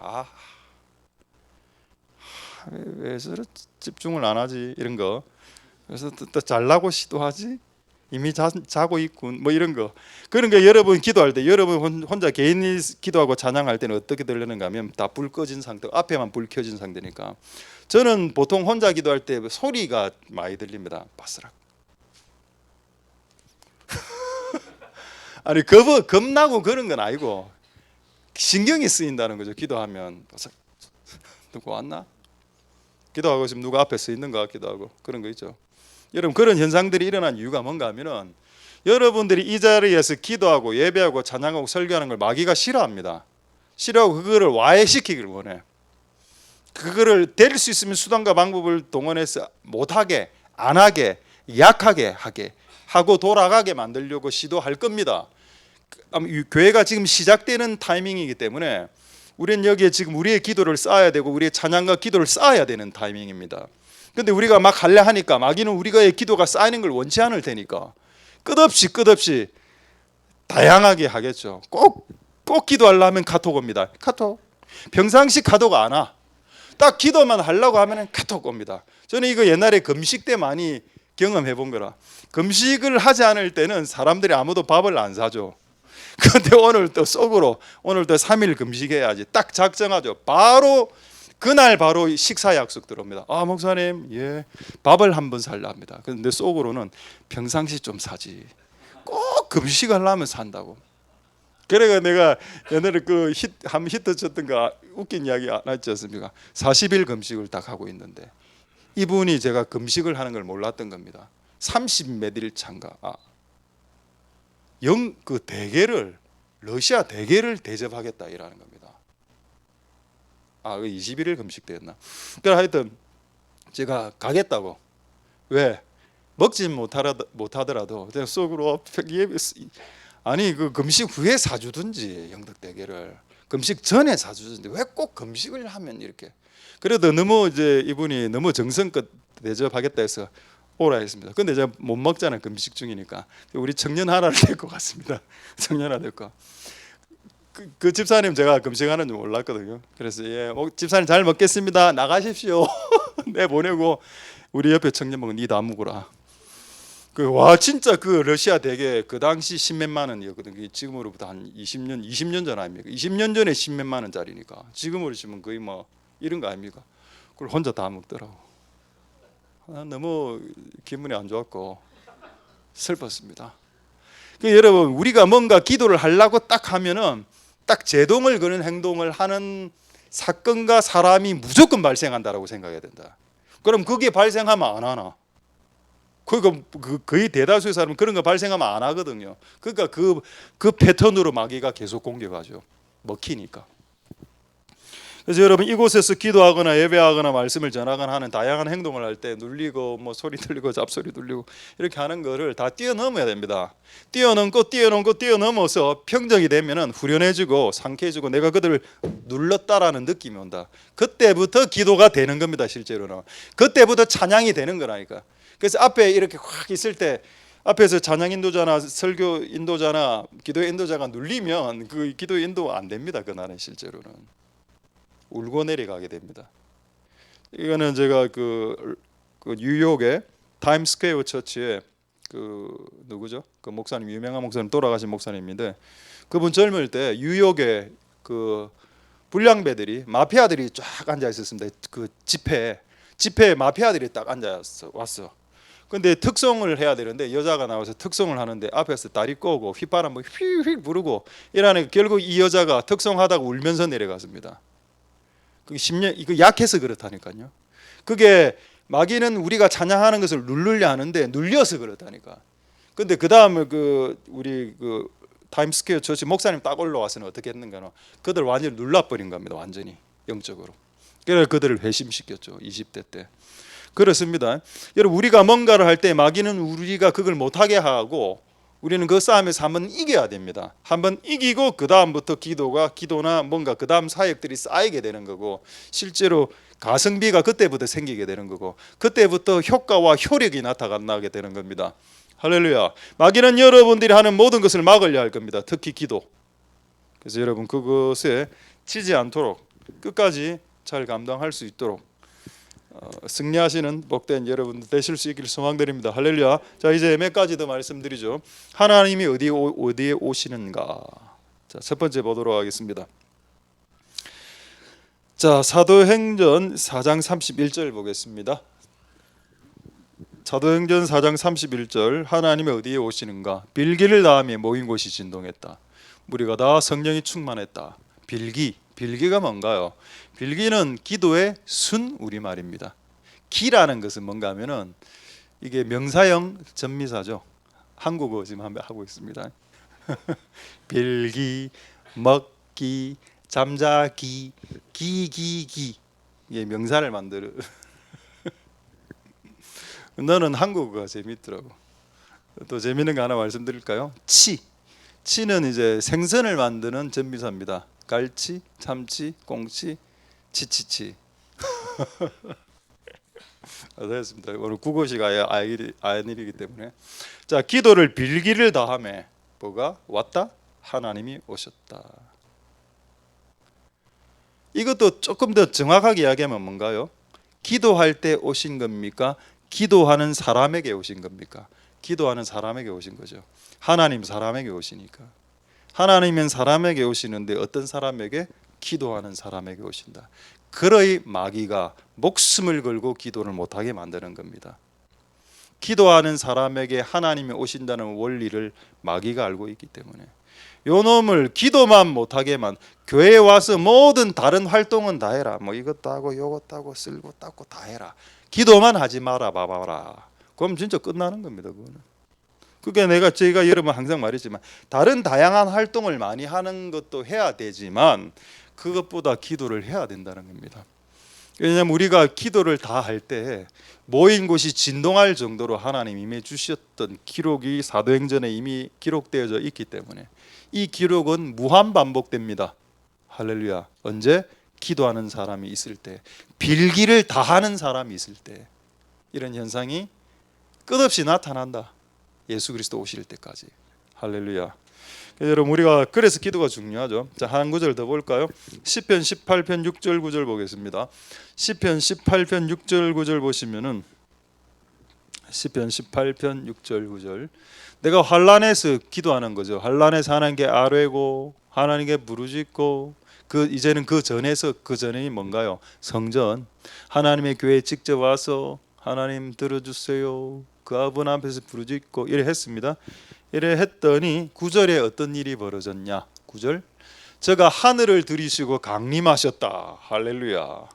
왜 저렇게 집중을 안 하지 이런 거. 그래서 또 잘나고 시도하지 이미 자고 있군 뭐 이런 거. 그러니까 여러분 기도할 때 여러분 혼자 개인이 기도하고 찬양할 때는 어떻게 들리는가 하면 다 불 꺼진 상태, 앞에만 불 켜진 상태니까. 저는 보통 혼자 기도할 때 소리가 많이 들립니다. 바스락. 아니 겁나고 그런 건 아니고 신경이 쓰인다는 거죠. 기도하면 누구 왔나? 기도하고 지금 누가 앞에 서 있는 것 같기도 하고 그런 거 있죠. 여러분 그런 현상들이 일어난 이유가 뭔가 하면은 여러분들이 이 자리에서 기도하고 예배하고 찬양하고 설교하는 걸 마귀가 싫어합니다. 싫어하고 그거를 와해시키기를 원해. 그거를 데릴 수 있으면 수단과 방법을 동원해서 못하게, 안 하게, 약하게 하게 하고 돌아가게 만들려고 시도할 겁니다. 교회가 지금 시작되는 타이밍이기 때문에 우리는 여기에 지금 우리의 기도를 쌓아야 되고 우리의 찬양과 기도를 쌓아야 되는 타이밍입니다. 근데 우리가 막 하려 하니까 마귀는 우리가의 기도가 쌓이는 걸 원치 않을 테니까 끝없이 다양하게 하겠죠. 꼭 기도하려면 카톡 옵니다. 카톡. 평상시 카톡 안 와. 딱 기도만 하려고 하면 카톡 옵니다. 저는 이거 옛날에 금식 때 많이 경험해 본 거라. 금식을 하지 않을 때는 사람들이 아무도 밥을 안 사줘. 그런데 오늘 또 속으로 오늘 또 3일 금식해야지 딱 작정하죠. 그날 바로 식사 약속 들어옵니다. 목사님 밥을 한번 살라 합니다. 그런데 속으로는 평상시 좀 사지. 꼭 금식하려면 산다고. 그래가 내가 옛날에 한 히트 쳤던 거 웃긴 이야기 안 했지 않습니까? 40일 금식을 딱 하고 있는데 이분이 제가 금식을 하는 걸 몰랐던 겁니다. 30몇 일 차인가 그 대게를 러시아 대게를 대접하겠다 이라는 겁니다. 21일 금식 때였나? 그래 하여튼 제가 가겠다고. 왜? 먹지 못하더라도 그냥 속으로 아니 그 금식 후에 사주든지 영덕 대게를 금식 전에 사주든지 왜 꼭 금식을 하면 이렇게. 그래도 너무 이제 이분이 너무 정성껏 대접하겠다 해서 오라 했습니다. 근데 제가 못 먹잖아요. 금식 중이니까. 우리 청년 하나를 데리고 갔습니다. 청년 하나 데리고. 그 집사님 제가 금식하는 줄 몰랐거든요. 그래서 집사님 잘 먹겠습니다. 나가십시오. 내 보내고 우리 옆에 청년 보고 니 다 먹으라. 와 진짜 그 러시아 대게 그 당시 십몇만 원이었거든요. 지금으로부터 한 20년 전 아닙니까? 20년 전에 십몇만 원짜리니까 지금으로 치면 거의 뭐 이런 거 아닙니까? 그걸 혼자 다 먹더라고. 너무 기분이 안 좋았고 슬펐습니다. 여러분 우리가 뭔가 기도를 하려고 딱 하면은 딱 제동을 거는 행동을 하는 사건과 사람이 무조건 발생한다라고 생각해야 된다. 그럼 그게 발생하면 안 하나? 거의 대다수의 사람은 그런 거 발생하면 안 하거든요. 그러니까 그 패턴으로 마귀가 계속 공격하죠. 먹히니까. 그래서 여러분 이곳에서 기도하거나 예배하거나 말씀을 전하거나 하는 다양한 행동을 할 때 눌리고 뭐 소리 들리고 잡소리 들리고 이렇게 하는 거를 다 뛰어넘어야 됩니다. 뛰어넘어서 평정이 되면은 후련해지고 상쾌해지고 내가 그들을 눌렀다라는 느낌이 온다. 그때부터 기도가 되는 겁니다. 실제로는 그때부터 찬양이 되는 거라니까. 그래서 앞에 이렇게 확 있을 때 앞에서 찬양 인도자나 설교 인도자나 기도 인도자가 눌리면 그 기도 인도 안 됩니다. 그날은 실제로는 울고 내려가게 됩니다. 이거는 제가 그 뉴욕의 타임스퀘어 처치에 그 누구죠? 그 목사님 유명한 목사님 돌아가신 목사님인데 그분 젊을 때 뉴욕에 그 불량배들이 마피아들이 쫙 앉아 있었습니다. 그 집회에 마피아들이 딱 앉아 왔어. 근데 특송을 해야 되는데 여자가 나와서 특송을 하는데 앞에서 다리 꼬고 휘바람 휙휙 부르고 이러니 결국 이 여자가 특송하다가 울면서 내려갔습니다. 그 10년 이거 약해서 그렇다니까요. 그게 마귀는 우리가 찬양하는 것을 누르려 하는데 눌려서 그렇다니까. 근데 그 다음에 그 우리 그 타임스퀘어 처치 목사님 딱 올라와서는 어떻게 했는가는 그들 완전히 눌러버린 겁니다. 완전히 영적으로. 그래서 그들을 회심시켰죠. 20대 때. 그렇습니다. 여러분 우리가 뭔가를 할 때 마귀는 우리가 그걸 못하게 하고 우리는 그 싸움에서 한번 이겨야 됩니다. 한번 이기고 그 다음부터 기도나 뭔가 그 다음 사역들이 쌓이게 되는 거고 실제로 가성비가 그때부터 생기게 되는 거고 그때부터 효과와 효력이 나타나게 되는 겁니다. 할렐루야. 마귀는 여러분들이 하는 모든 것을 막으려 할 겁니다. 특히 기도. 그래서 여러분 그것에 치지 않도록 끝까지 잘 감당할 수 있도록 승리하시는 복된 여러분들 되실 수 있기를 소망드립니다. 할렐루야. 자 이제 몇 가지 더 말씀드리죠. 하나님이 어디에 오시는가. 자, 첫 번째 보도록 하겠습니다. 자 사도행전 4장 31절 보겠습니다. 사도행전 4장 31절 하나님이 어디에 오시는가. 빌기를 다음에 모인 곳이 진동했다. 무리가 다 성령이 충만했다. 빌기가 뭔가요? 빌기는 기도의 순 우리말입니다. 기라는 것은 뭔가 하면은 이게 명사형 전미사죠. 한국어 지금 하고 있습니다. 빌기, 먹기, 잠자기, 기기기. 이게 명사를 만들어. 너는 한국어가 재밌더라고. 또 재밌는 거 하나 말씀드릴까요? 치는 이제 생선을 만드는 전미사입니다. 갈치, 참치, 꽁치, 치치치. 됐습니다. 오늘 국어식 아이들이기 때문에 자 기도를 빌기를 다함에 뭐가 왔다? 하나님이 오셨다. 이것도 조금 더 정확하게 이야기하면 뭔가요? 기도할 때 오신 겁니까? 기도하는 사람에게 오신 겁니까? 기도하는 사람에게 오신 거죠. 하나님 사람에게 오시니까. 하나님은 사람에게 오시는데 어떤 사람에게? 기도하는 사람에게 오신다. 그러이 마귀가 목숨을 걸고 기도를 못하게 만드는 겁니다. 기도하는 사람에게 하나님이 오신다는 원리를 마귀가 알고 있기 때문에 요 놈을 기도만 못하게만 교회에 와서 모든 다른 활동은 다 해라. 뭐 이것도 하고 요것도 하고 쓸고 닦고 다 해라. 기도만 하지 마라 봐봐라. 그럼 진짜 끝나는 겁니다. 그거는. 그게 제가 여러분 항상 말했지만 다른 다양한 활동을 많이 하는 것도 해야 되지만 그것보다 기도를 해야 된다는 겁니다. 왜냐하면 우리가 기도를 다 할 때 모인 곳이 진동할 정도로 하나님 임해 주셨던 기록이 사도행전에 이미 기록되어져 있기 때문에 이 기록은 무한 반복됩니다. 할렐루야. 언제? 기도하는 사람이 있을 때, 빌기를 다 하는 사람이 있을 때 이런 현상이 끝없이 나타난다. 예수 그리스도 오실 때까지. 할렐루야. 여러분 우리가 그래서 기도가 중요하죠. 자, 한 구절 더 볼까요? 시편 18편 6절 9절 보겠습니다. 시편 18편 6절 9절 보시면은 시편 18편 6절 9절. 내가 환난에서 기도하는 거죠. 환난에서 하나님께 아뢰고 하나님께 부르짖고 이제는 그 전이 뭔가요? 성전. 하나님의 교회에 직접 와서 하나님 들어주세요. 그 아버지 앞에서 부르짖고 이래 했습니다. 이래 했더니 9절에 어떤 일이 벌어졌냐? 9절. 저가 하늘을 들이시고 강림하셨다. 할렐루야.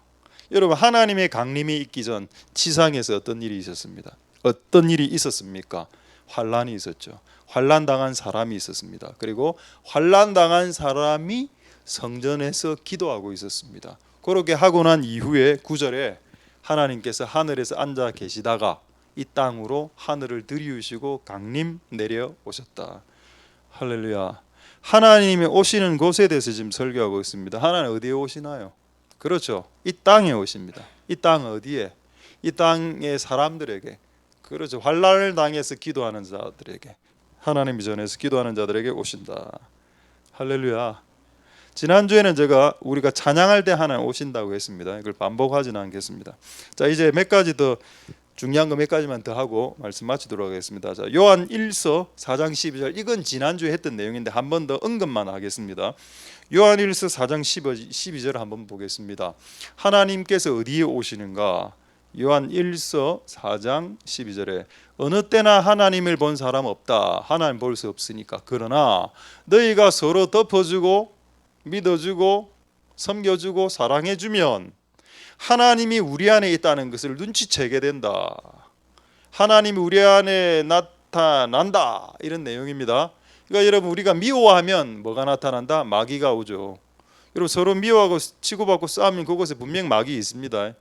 여러분, 하나님의 강림이 있기 전 지상에서 어떤 일이 있었습니다. 어떤 일이 있었습니까? 환난이 있었죠. 환난 당한 사람이 있었습니다. 그리고 환난 당한 사람이 성전에서 기도하고 있었습니다. 그렇게 하고 난 이후에 9절에 하나님께서 하늘에서 앉아 계시다가 이 땅으로 하늘을 들이우시고 강림 내려오셨다. 할렐루야. 하나님이 오시는 곳에 대해서 지금 설교하고 있습니다. 하나님 어디에 오시나요? 그렇죠. 이 땅에 오십니다. 이 땅 어디에? 이 땅의 사람들에게. 그렇죠. 환난을 당해서 기도하는 자들에게, 하나님이 전에서 기도하는 자들에게 오신다. 할렐루야. 지난주에는 우리가 찬양할 때 하나님 오신다고 했습니다. 이걸 반복하지는 않겠습니다. 자, 이제 몇 가지 더 중요한 거 몇 가지만 더 하고 말씀 마치도록 하겠습니다. 자, 요한 1서 4장 12절. 이건 지난주에 했던 내용인데 한 번 더 언급만 하겠습니다. 요한 1서 4장 12절 한번 보겠습니다. 하나님께서 어디에 오시는가? 요한 1서 4장 12절에 어느 때나 하나님을 본 사람 없다. 하나님 볼 수 없으니까. 그러나 너희가 서로 덮어주고 믿어주고 섬겨주고 사랑해주면 하나님이 우리 안에 있다는 것을 눈치채게 된다. 하나님이 우리 안에 나타난다. 이런 내용입니다. 그러니까 여러분, 우리가 미워하면 뭐가 나타난다? 마귀가 오죠. 여러분, 서로 미워하고 치고받고 싸우면 그곳에 분명 마귀 있습니다.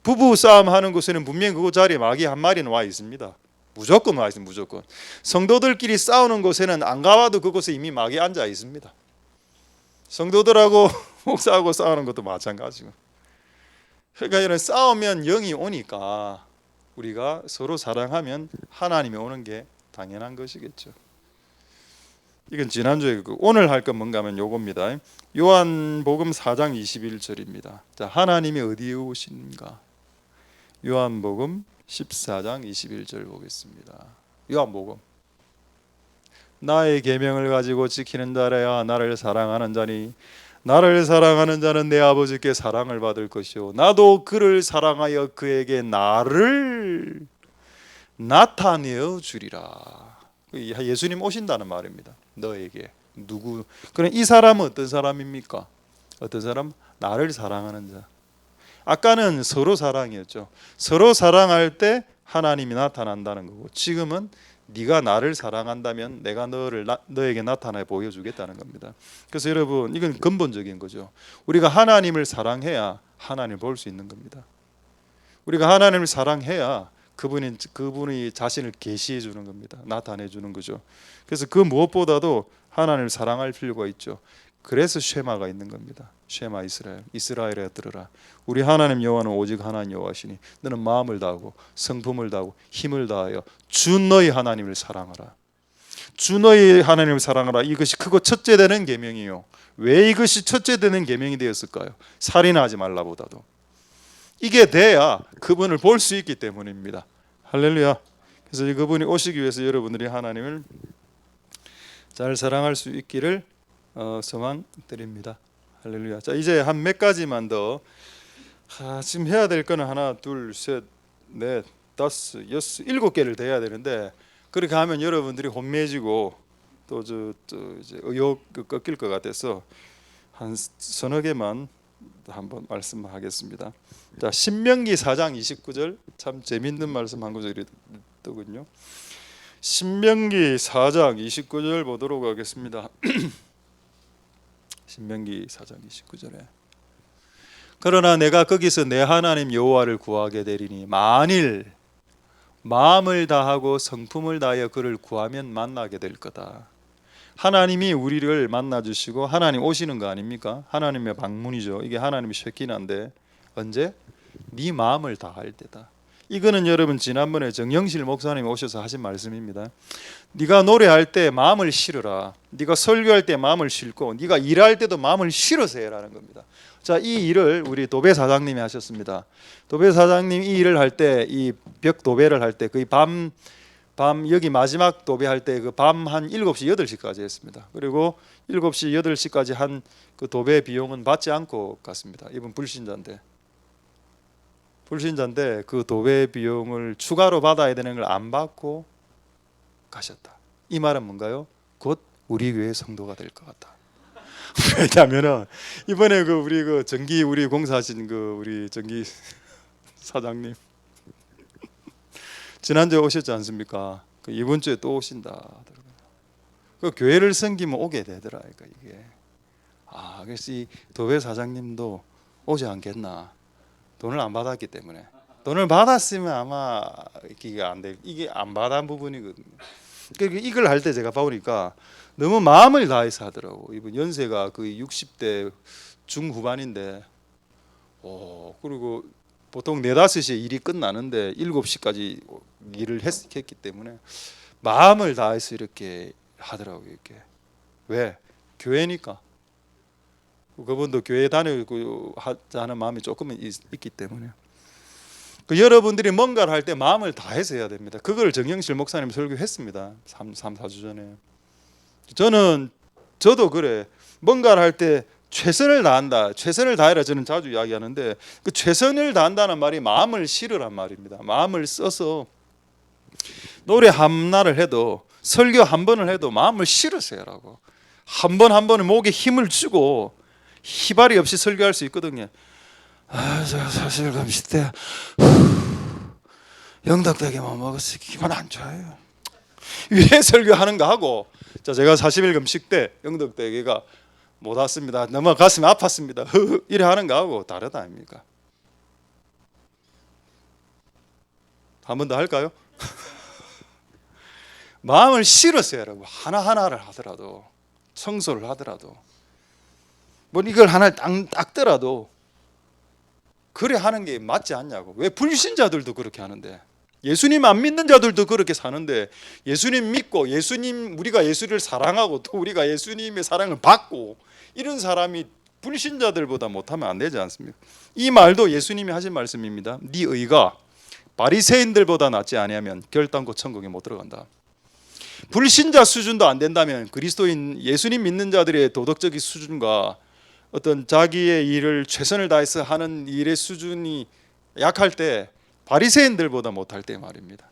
부부 싸움하는 곳에는 분명 그 자리에 마귀 한 마리는 와 있습니다. 무조건 와 있습니다. 무조건. 성도들끼리 싸우는 곳에는 안 가봐도 그곳에 이미 마귀 앉아 있습니다. 성도들하고 목사하고 싸우는 것도 마찬가지고. 그러니까 이런 싸우면 영이 오니까 우리가 서로 사랑하면 하나님이 오는 게 당연한 것이겠죠. 이건 지난주에 오늘 할 건 뭔가 하면 요겁니다. 요한복음 4장 21절입니다. 자, 하나님이 어디에 오신가? 요한복음 14장 21절 보겠습니다. 요한복음. 나의 계명을 가지고 지키는 자라야 나를 사랑하는 자니 나를 사랑하는 자는 내 아버지께 사랑을 받을 것이요 나도 그를 사랑하여 그에게 나를 나타내어 주리라. 예수님 오신다는 말입니다. 너에게. 누구? 그럼 이 사람은 어떤 사람입니까? 어떤 사람? 나를 사랑하는 자. 아까는 서로 사랑이었죠. 서로 사랑할 때 하나님이 나타난다는 거고, 지금은 네가 나를 사랑한다면 내가 너에게 나타나 보여주겠다는 겁니다. 그래서 여러분, 이건 근본적인 거죠. 우리가 하나님을 사랑해야 하나님을 볼 수 있는 겁니다. 우리가 하나님을 사랑해야 그분이 자신을 계시해 주는 겁니다. 나타내 주는 거죠. 그래서 그 무엇보다도 하나님을 사랑할 필요가 있죠. 그래서 쉐마가 있는 겁니다. 쉐마 이스라엘에 들으라. 우리 하나님 여호와는 오직 하나님 여호와시니 너는 마음을 다하고 성품을 다하고 힘을 다하여 주 너희 하나님을 사랑하라. 주 너희 하나님을 사랑하라. 이것이 크고 첫째 되는 계명이요. 왜 이것이 첫째 되는 계명이 되었을까요? 살인하지 말라보다도. 이게 돼야 그분을 볼 수 있기 때문입니다. 할렐루야. 그래서 그분이 오시기 위해서 여러분들이 하나님을 잘 사랑할 수 있기를 소망드립니다. 할렐루야. 자, 이제 한 몇 가지만 더. 지금 해야 될 거는 하나, 둘, 셋, 넷, 다섯, 여섯, 7개를 더 해야 되는데, 그렇게 하면 여러분들이 혼미해지고 또 이제 의욕 꺾일 것 같아서 한 서너 개만 한번 말씀하겠습니다. 자, 신명기 4장 29절 참 재밌는 말씀 한 구절이 있더군요. 신명기 4장 29절 보도록 하겠습니다. 신명기 4장 29절에 그러나 내가 거기서 내 하나님 여호와를 구하게 되리니 만일 마음을 다하고 성품을 다하여 그를 구하면 만나게 될 거다. 하나님이 우리를 만나주시고 하나님 오시는 거 아닙니까? 하나님의 방문이죠. 이게 하나님의 쉐키나인데 언제? 네 마음을 다할 때다. 이거는 여러분 지난번에 정영실 목사님이 오셔서 하신 말씀입니다. 네가 노래할 때 마음을 실어라. 네가 설교할 때 마음을 싣고 네가 일할 때도 마음을 실어서 해라는 겁니다. 자, 이 일을 우리 도배 사장님이 하셨습니다. 도배 사장님 이 일을 할 때, 이 벽 도배를 할 때 거의 밤 여기 마지막 도배할 때 그 밤 한 7시 8시까지 했습니다. 그리고 7시 8시까지 한 그 도배 비용은 받지 않고 갔습니다. 이분 불신자인데 그 도배 비용을 추가로 받아야 되는 걸 안 받고 가셨다. 이 말은 뭔가요? 곧 우리 교회 성도가 될 것 같다. 왜냐하면은 이번에 그 우리 그 전기 우리 공사하신 그 우리 전기 사장님 지난주에 오셨지 않습니까? 그 이번 주에 또 오신다 하더라고요. 그 교회를 섬기면 오게 되더라. 그러니까 이게 그래서 이 도배 사장님도 오지 않겠나? 돈을 안 받았기 때문에. 돈을 받았으면 아마 이게 안 돼. 이게 안 받은 부분이거든요. 그러니까 이걸 할 때 제가 보니까 너무 마음을 다해서 하더라고. 이분 연세가 거의 60대 중후반인데, 그리고 보통 4, 5시에 일이 끝나는데 7시까지 일을 했기 때문에 마음을 다해서 이렇게 하더라고요. 이렇게. 왜? 교회니까. 그분도 교회 다니고 하자는 마음이 조금은 있기 때문에. 여러분들이 뭔가를 할 때 마음을 다해서 해야 됩니다. 그걸 정영실 목사님 설교했습니다. 3-4주 전에. 저도 그래. 뭔가를 할 때 최선을 다한다. 최선을 다해라 저는 자주 이야기하는데 그 최선을 다한다는 말이 마음을 실으란 말입니다. 마음을 써서 노래 하나를 해도 설교 한 번을 해도 마음을 실어서 해라고. 한 번을 목에 힘을 주고 희발이 없이 설교할 수 있거든요. 제가 사실 금식 때 영덕대게만 먹었어요. 기분 안 좋아요. 왜 설교하는가 하고 제가 40일 금식 때 영덕대게가 못 왔습니다. 너무 가슴이 아팠습니다. 이래 하는가 하고 다르다 아닙니까? 한 번 더 할까요? 마음을 실어서 해라고. 하나하나를 하더라도 청소를 하더라도 뭐 이걸 하나를 닦더라도 그래 하는 게 맞지 않냐고. 왜 불신자들도 그렇게 하는데 예수님 안 믿는 자들도 그렇게 사는데 예수님 믿고 우리가 예수를 사랑하고 또 우리가 예수님의 사랑을 받고 이런 사람이 불신자들보다 못하면 안 되지 않습니까? 이 말도 예수님이 하신 말씀입니다. 네 의가 바리새인들보다 낫지 아니하면 결단코 천국에 못 들어간다. 불신자 수준도 안 된다면 그리스도인 예수님 믿는 자들의 도덕적인 수준과 어떤 자기의 일을 최선을 다해서 하는 일의 수준이 약할 때 바리새인들보다 못할 때 말입니다.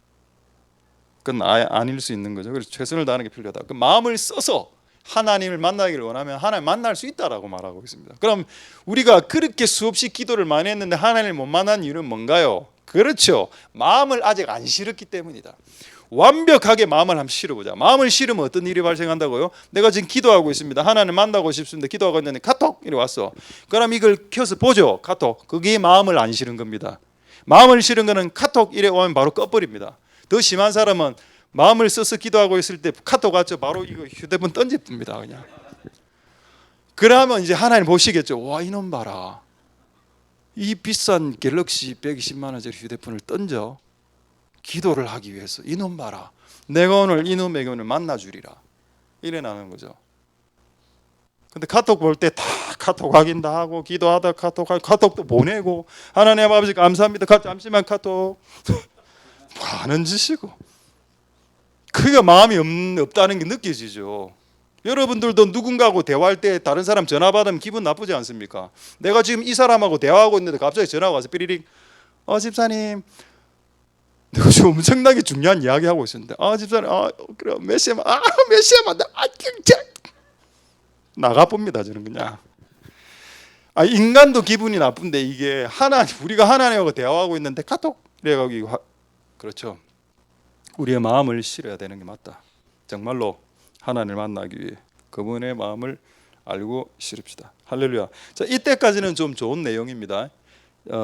그건 아닐 수 있는 거죠. 그래서 최선을 다하는 게 필요하다. 그 마음을 써서 하나님을 만나기를 원하면 하나님 만날 수 있다라고 말하고 있습니다. 그럼 우리가 그렇게 수없이 기도를 많이 했는데 하나님을 못 만난 이유는 뭔가요? 그렇죠. 마음을 아직 안 실었기 때문이다. 완벽하게 마음을 한번 실어보자. 마음을 실으면 어떤 일이 발생한다고요? 내가 지금 기도하고 있습니다. 하나님 만나고 싶습니다. 기도하고 있는데 카톡 이리 왔어. 그럼 이걸 켜서 보죠. 카톡. 그게 마음을 안 실은 겁니다. 마음을 실은 거는 카톡 이래 오면 바로 꺼버립니다. 더 심한 사람은 마음을 써서 기도하고 있을 때 카톡 왔죠. 바로 이거 휴대폰 던집니다. 그냥. 그러면 이제 하나님 보시겠죠. 와, 이놈 봐라. 이 비싼 갤럭시 120만 원짜리 휴대폰을 던져 기도를 하기 위해서. 이놈 봐라. 내가 오늘 이놈에게 오늘 만나주리라. 이래 나는 거죠. 근데 카톡 볼 때 다 카톡 확인 다 하고 기도하다 카톡도 보내고 하나님 아버지 감사합니다. 잠시만 카톡 하는 짓이고. 그게 마음이 없다는 게 느껴지죠. 여러분들도 누군가하고 대화할 때 다른 사람 전화 받으면 기분 나쁘지 않습니까? 내가 지금 이 사람하고 대화하고 있는데 갑자기 전화가 와서 삐리릭 집사님 내가 지금 엄청나게 중요한 이야기 하고 있었는데 집사님 그래 몇 시에만 진짜 나가 봅니다. 저는 그냥 인간도 기분이 나쁜데 이게 우리가 하나님하고 대화하고 있는데 카톡 이래가지고 그렇죠. 우리의 마음을 실어야 되는 게 맞다. 정말로 하나님을 만나기 위해 그분의 마음을 알고 실읍시다. 할렐루야. 자, 이때까지는 좀 좋은 내용입니다.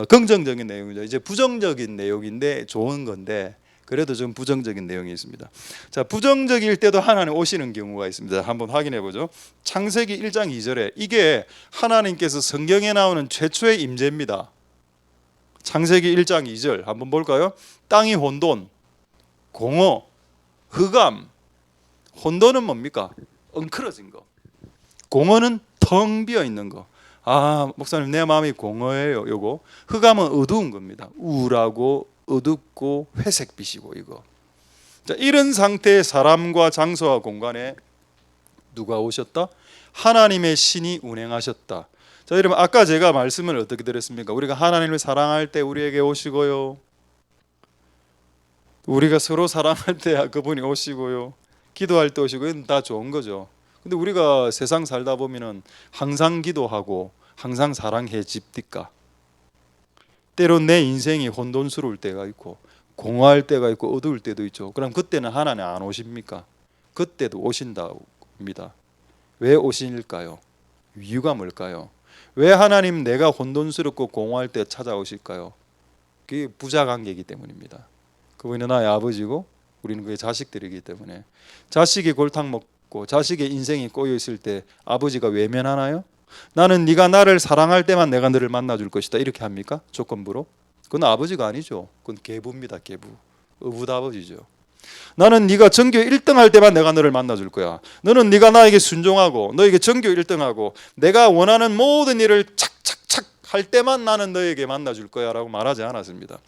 긍정적인 내용이죠. 이제 부정적인 내용인데 좋은 건데 그래도 좀 부정적인 내용이 있습니다. 자, 부정적일 때도 하나님 오시는 경우가 있습니다. 한번 확인해 보죠. 창세기 1장 2절에 이게 하나님께서 성경에 나오는 최초의 임재입니다. 창세기 1장 2절 한번 볼까요? 땅이 혼돈, 공허, 흑암. 혼돈은 뭡니까? 엉클어진 거. 공허는 텅 비어 있는 거. 아, 목사님 내 마음이 공허해요. 요거 흑암은 어두운 겁니다. 우울하고 어둡고 회색빛이고 이거. 자, 이런 상태의 사람과 장소와 공간에 누가 오셨다? 하나님의 신이 운행하셨다. 자, 여러분 아까 제가 말씀을 어떻게 드렸습니까? 우리가 하나님을 사랑할 때 우리에게 오시고요. 우리가 서로 사랑할 때 그분이 오시고요. 기도할 때 오시고 이건 다 좋은 거죠. 근데 우리가 세상 살다 보면은 항상 기도하고 항상 사랑해 집디까. 때로 내 인생이 혼돈스러울 때가 있고 공허할 때가 있고 어두울 때도 있죠. 그럼 그때는 하나님 안 오십니까? 그때도 오신답니다. 왜 오실까요? 이유가 뭘까요? 왜 하나님 내가 혼돈스럽고 공허할 때 찾아오실까요? 그게 부자관계이기 때문입니다. 그분이 나의 아버지고 우리는 그의 자식들이기 때문에 자식이 골탕 먹고 자식의 인생이 꼬여 있을 때 아버지가 외면하나요? 나는 네가 나를 사랑할 때만 내가 너를 만나줄 것이다 이렇게 합니까? 조건부로? 그건 아버지가 아니죠. 그건 계부입니다. 계부. 어부다버지죠. 나는 네가 전교 1등 할 때만 내가 너를 만나줄 거야. 너는 네가 나에게 순종하고 너에게 전교 1등하고 내가 원하는 모든 일을 착착착 할 때만 나는 너에게 만나줄 거야 라고 말하지 않았습니다.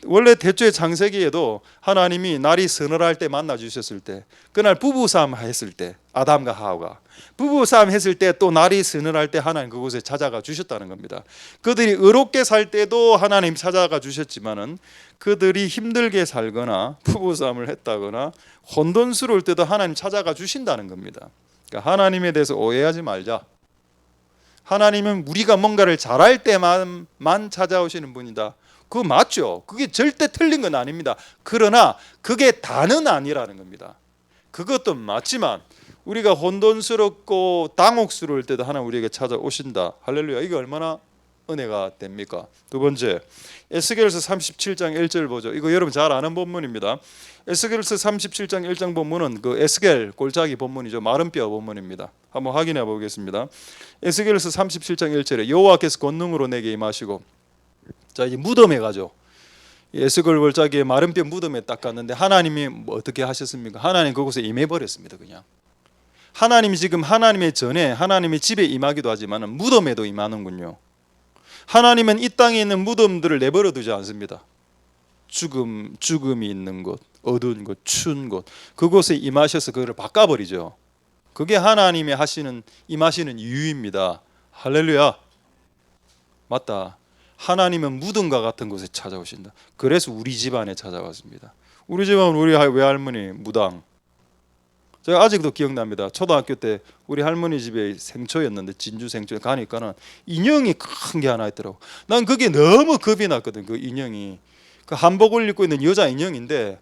원래 대초에 창세기에도 하나님이 날이 서늘할 때 만나주셨을 때 그날 부부싸움 했을 때 아담과 하와가 부부싸움 했을 때 또 날이 서늘할 때 하나님 그곳에 찾아가 주셨다는 겁니다. 그들이 의롭게 살 때도 하나님 찾아가 주셨지만은 그들이 힘들게 살거나 부부싸움을 했다거나 혼돈스러울 때도 하나님 찾아가 주신다는 겁니다. 그러니까 하나님에 대해서 오해하지 말자. 하나님은 우리가 뭔가를 잘할 때만 찾아오시는 분이다. 그거 맞죠. 그게 절대 틀린 건 아닙니다. 그러나 그게 다는 아니라는 겁니다. 그것도 맞지만 우리가 혼돈스럽고 당혹스러울 때도 하나님 우리에게 찾아오신다. 할렐루야. 이게 얼마나 은혜가 됩니까? 두 번째, 에스겔서 37장 1절 보죠. 이거 여러분 잘 아는 본문입니다. 에스겔서 37장 1장 본문은 그 에스겔 골짜기 본문이죠. 마른 뼈 본문입니다. 한번 확인해 보겠습니다. 에스겔서 37장 1절에 여호와께서 권능으로 내게 임하시고, 자 이제 무덤에 가죠. 에스겔 골짜기에 마른 뼈 무덤에 딱 갔는데 하나님이 뭐 어떻게 하셨습니까? 하나님 그곳에 임해 버렸습니다. 그냥 하나님이 지금 하나님의 전에 하나님의 집에 임하기도 하지만 무덤에도 임하는군요. 하나님은 이 땅에 있는 무덤들을 내버려 두지 않습니다. 죽음이 있는 곳, 어두운 곳, 추운 곳, 그곳에 임하셔서 그걸 바꿔버리죠. 그게 하나님의 임하시는 이유입니다. 할렐루야. 맞다. 하나님은 무덤과 같은 곳에 찾아오신다. 그래서 우리 집안에 찾아왔습니다. 우리 집안 우리 외할머니 무당. 제가 아직도 기억납니다. 초등학교 때 우리 할머니 집에 생초였는데 진주 생초에 가니까는 인형이 큰 게 하나 있더라고. 난 그게 너무 겁이 났거든. 그 인형이 그 한복을 입고 있는 여자 인형인데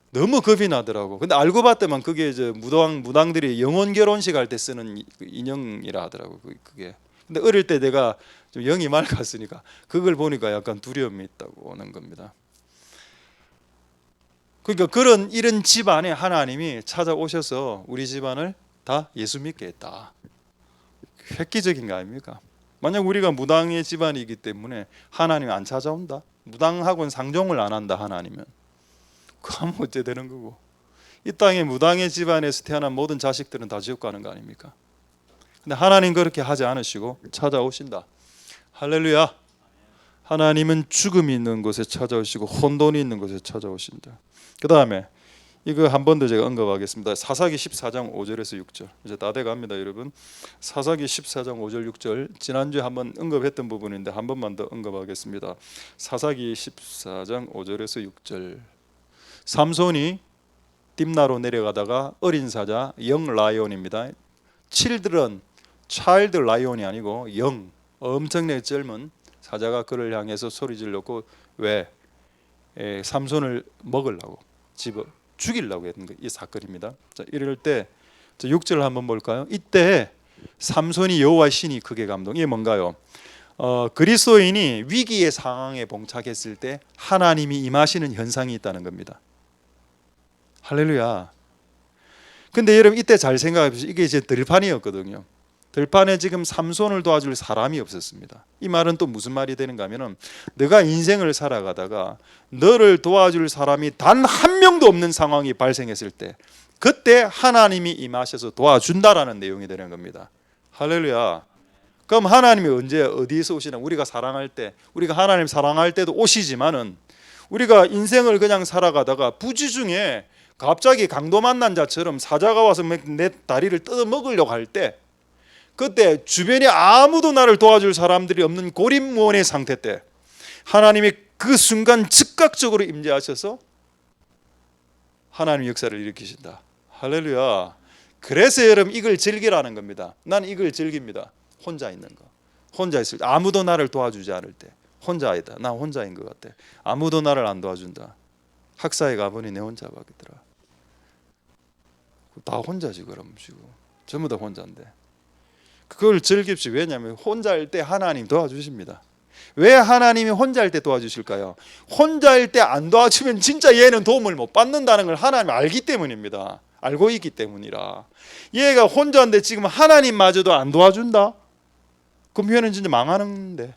너무 겁이 나더라고. 근데 알고 봤더만 그게 이제 무당들이 영혼 결혼식 할 때 쓰는 인형이라 하더라고. 그게. 근데 어릴 때 내가 좀 영이 맑았으니까 그걸 보니까 약간 두려움이 있다고 오는 겁니다. 그러니까 이런 집안에 하나님이 찾아오셔서 우리 집안을 다 예수 믿게 했다. 획기적인 거 아닙니까? 만약 우리가 무당의 집안이기 때문에 하나님이 안 찾아온다. 무당하고는 상종을 안 한다. 하나님은 그럼 어째 되는 거고. 이 땅에 무당의 집안에서 태어난 모든 자식들은 다 지옥 가는 거 아닙니까? 근데 하나님 그렇게 하지 않으시고 찾아오신다. 할렐루야. 하나님은 죽음이 있는 곳에 찾아오시고 혼돈이 있는 곳에 찾아오신다. 그 다음에 이거 한 번 더 제가 언급하겠습니다. 사사기 14장 5절에서 6절. 이제 다 돼갑니다, 여러분. 사사기 14장 5절 6절 지난주에 한번 언급했던 부분인데 한 번만 더 언급하겠습니다. 사사기 14장 5절에서 6절. 삼손이 딥나로 내려가다가 어린 사자 영 라이온입니다. 차일드 라이온이 아니고 영 엄청나게 젊은 사자가 그를 향해서 소리 질렀고 왜? 삼손을 먹으려고 죽이려고 했던 이 사건입니다. 자, 이럴 때 6절을 한번 볼까요? 이때 삼손이 여호와의 신이 크게 감동. 이게 뭔가요? 그리스도인이 위기의 상황에 봉착했을 때 하나님이 임하시는 현상이 있다는 겁니다. 할렐루야. 근데 여러분 이때 잘 생각해 보세요. 이게 이제 들판이었거든요. 들판에 지금 삼손을 도와줄 사람이 없었습니다. 이 말은 또 무슨 말이 되는가 하면은 너가 인생을 살아가다가 너를 도와줄 사람이 단 한 명도 없는 상황이 발생했을 때 그때 하나님이 임하셔서 도와준다라는 내용이 되는 겁니다. 할렐루야. 그럼 하나님이 언제 어디에서 오시나? 우리가 사랑할 때, 우리가 하나님 사랑할 때도 오시지만은 우리가 인생을 그냥 살아가다가 부지중에 갑자기 강도 만난 자처럼 사자가 와서 내 다리를 뜯어 먹으려고 할 때, 그때 주변에 아무도 나를 도와줄 사람들이 없는 고립무원의 상태 때 하나님이 그 순간 즉각적으로 임재하셔서 하나님 역사를 일으키신다. 할렐루야. 그래서 여러분 이걸 즐기라는 겁니다. 난 이걸 즐깁니다. 혼자 있는 거. 혼자 있을 때 아무도 나를 도와주지 않을 때 혼자이다. 나 혼자인 것 같아. 아무도 나를 안 도와준다. 학사에 가보니 내 혼자 가겠더라. 다 혼자지 그럼 지금. 전부 다 혼자인데. 그걸 즐깁시오. 왜냐하면 혼자일 때 하나님 도와주십니다. 왜 하나님이 혼자일 때 도와주실까요? 혼자일 때 안 도와주면 진짜 얘는 도움을 못 받는다는 걸 하나님이 알기 때문입니다. 알고 있기 때문이라. 얘가 혼자인데 지금 하나님마저도 안 도와준다? 그럼 얘는 진짜 망하는데.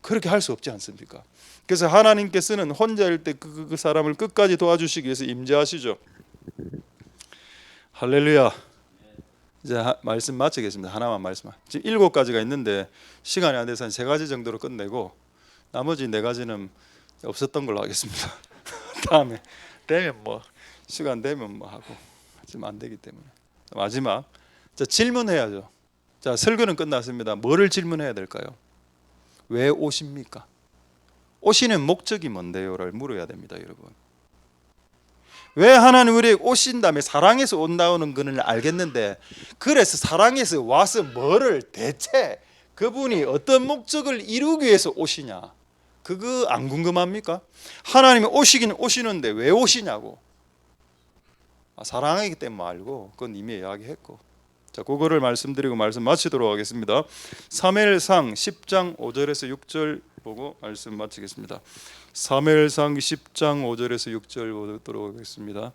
그렇게 할 수 없지 않습니까? 그래서 하나님께서는 혼자일 때 그 사람을 끝까지 도와주시기 위해서 임재하시죠. 할렐루야. 이제 말씀 마치겠습니다. 하나만 말씀. 지금 7가지가 있는데 시간이 안 돼서 한 3가지 정도로 끝내고 나머지 4가지는 없었던 걸로 하겠습니다. 다음에 되면 뭐 시간 되면 뭐 하고 지금 안 되기 때문에. 마지막 자, 질문해야죠. 자, 설교는 끝났습니다. 뭐를 질문해야 될까요? 왜 오십니까? 오시는 목적이 뭔데요를 물어야 됩니다, 여러분. 왜 하나님 우리에게 오신 다음에 사랑해서 온다는 것을 알겠는데, 그래서 사랑해서 와서 뭐를 대체 그분이 어떤 목적을 이루기 위해서 오시냐, 그거 안 궁금합니까? 하나님이 오시긴 오시는데 왜 오시냐고. 사랑하기 때문에 알고 그건 이미 이야기했고. 자, 그거를 말씀드리고 말씀 마치도록 하겠습니다. 사무엘상 10장 5절에서 6절 보고 말씀 마치겠습니다. 사무엘상 10장 5절에서 6절 보도록 하겠습니다.